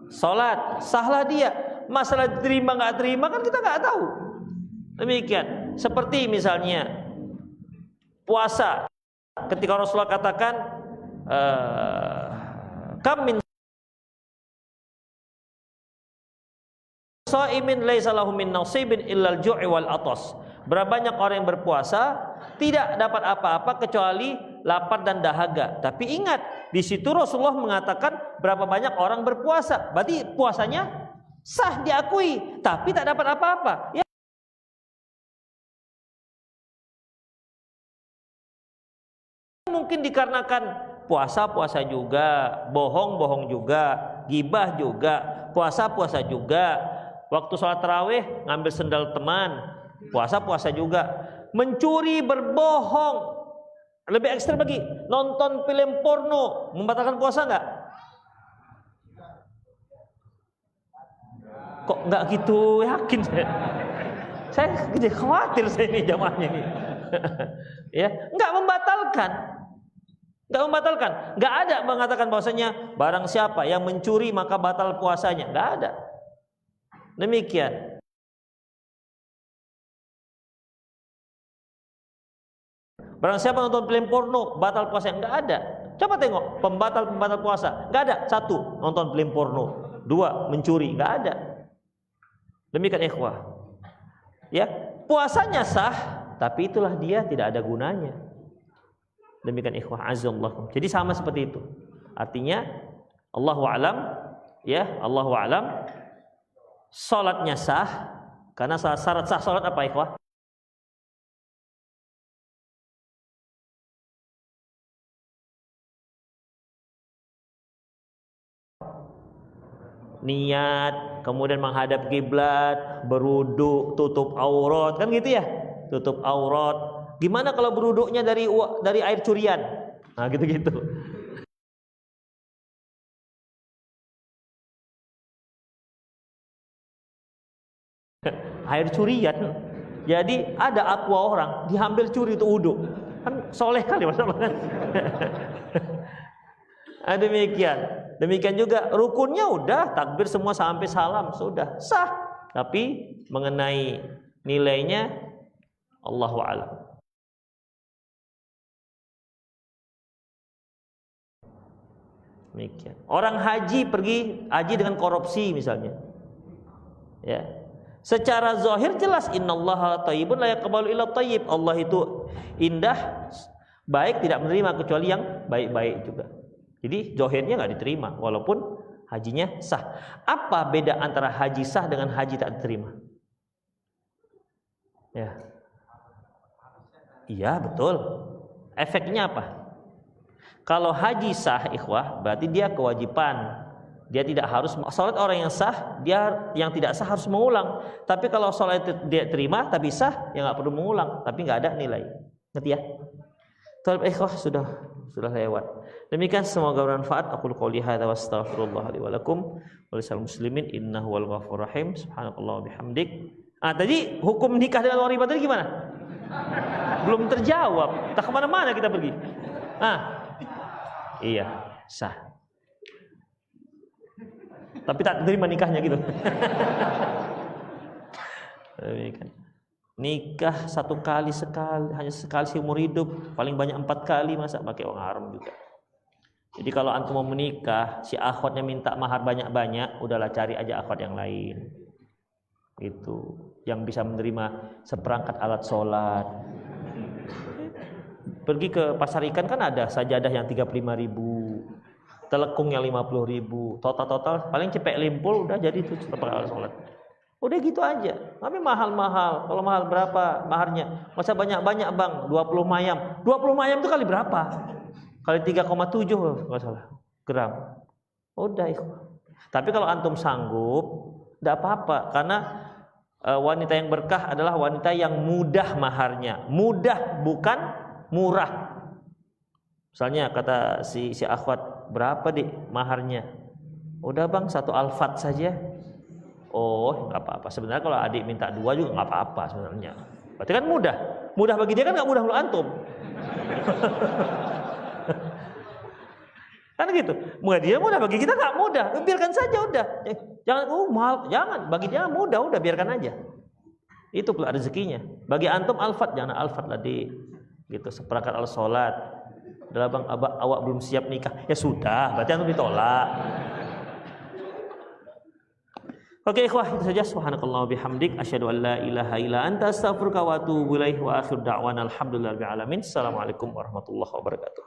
salat. Sahlah dia. Masalah terima nggak terima kan kita nggak tahu. Demikian. Seperti misalnya puasa. Ketika Rasulullah katakan kam min shaimin laisa lahu min nasibin illal ju'i wal atas. Berapa banyak orang yang berpuasa tidak dapat apa-apa kecuali lapar dan dahaga. Tapi ingat, di situ Rasulullah mengatakan berapa banyak orang berpuasa. Berarti puasanya sah, diakui, tapi tak dapat apa-apa. Ya, mungkin dikarenakan puasa juga, bohong juga, gibah juga, puasa juga. Waktu sholat tarawih ngambil sendal teman, puasa juga. Mencuri, berbohong, lebih ekstrem lagi, nonton film porno, membatalkan puasa nggak? Kok nggak gitu yakin saya? Saya jadi khawatir saya ini jamaahnya ini. Ya, nggak membatalkan, nggak ada mengatakan bahwasanya barang siapa yang mencuri maka batal puasanya, nggak ada. Demikian. Barang siapa nonton film porno batal puasa, nggak ada. Coba tengok pembatal puasa, nggak ada. Satu, nonton film porno. Dua, mencuri, nggak ada. Demikian ikhwah. Ya, puasanya sah, tapi itulah dia tidak ada gunanya. Demikian ikhwah azzallakum. Jadi sama seperti itu. Artinya Allahu a'lam, ya, Allahu a'lam. Salatnya sah, karena syarat sah salat apa ikhwah? Niat, kemudian menghadap kiblat, berwudu, tutup aurat, kan gitu ya? Tutup aurat. Gimana kalau berwuduknya dari air curian? Nah, gitu-gitu. Air curian. Jadi ada aqua orang diambil curi itu wudu. Kan soleh kali masalahnya. Demikian juga rukunnya udah takbir semua sampai salam sudah sah, tapi mengenai nilainya Allahu a'lam. Demikian. Orang pergi haji dengan korupsi misalnya, ya, secara zahir jelas innallaha thayyibun la yaqbalu illa thayyib. Allah itu indah, baik, tidak menerima kecuali yang baik-baik juga. Jadi zahirnya nggak diterima walaupun hajinya sah. Apa beda antara haji sah dengan haji tak diterima? Ya, iya betul. Efeknya apa? Kalau haji sah ikhwah, berarti dia kewajiban. Dia tidak harus salat. Orang yang sah, dia yang tidak sah harus mengulang. Tapi kalau salat itu dia terima tapi sah, ya nggak perlu mengulang, tapi nggak ada nilai. Ngerti ya? Talib ikhwah sudah lewat. Demikian semoga bermanfaat. Aku qouli hadza wa astaghfirullah li wa lakum wa lisal muslimin innahu wal ghafurur rahim. Subhanallah wa bihamdik. Tadi hukum nikah dengan orang riba tadi gimana? Belum terjawab. Tak kemana mana kita pergi. Iya, sah. Tapi tak terima nikahnya gitu. Nikah hanya sekali seumur hidup, paling banyak 4 kali, masa pakai uang haram juga. Jadi kalau antum mau menikah, si akhwatnya minta mahar banyak-banyak, udahlah cari aja akhwat yang lain. Itu yang bisa menerima seperangkat alat sholat, pergi ke pasar ikan kan ada sajadah yang 35.000, telekung yang 50.000, total paling cepek limpul udah jadi tuh setelah sholat. Udah gitu aja. Tapi mahal-mahal. Kalau mahal berapa maharnya? Masa banyak-banyak bang? 20 mayam. 20 mayam itu kali berapa? Kali 3,7 nggak salah gram. Udah itu. Tapi kalau antum sanggup, tidak apa-apa. Karena wanita yang berkah adalah wanita yang mudah maharnya. Mudah bukan murah. Misalnya kata si akhwat, berapa dik maharnya? Udah bang 1 alfat saja. Oh nggak apa-apa. Sebenarnya kalau adik minta 2 juga nggak apa-apa sebenarnya. Berarti kan mudah. Mudah bagi dia kan nggak mudah untuk antum. Kan gitu. Mudah bagi kita nggak mudah. Biarkan saja udah. Jangan mahal. Jangan. Bagi dia mudah udah biarkan aja. Itu pula rezekinya. Bagi antum alfat jangan alfat lah di gitu seperangkat alat sholat. Udah bang awak belum siap nikah. Ya sudah. Berarti antum ditolak. Oke ikhwah, itu saja. Subhanakallah bihamdik asyhadu an la ilaha illa anta astaghfiruka wa atubu ilaik wa akhir da'wana alhamdulillahirabbil alamin. Assalamualaikum warahmatullahi wabarakatuh.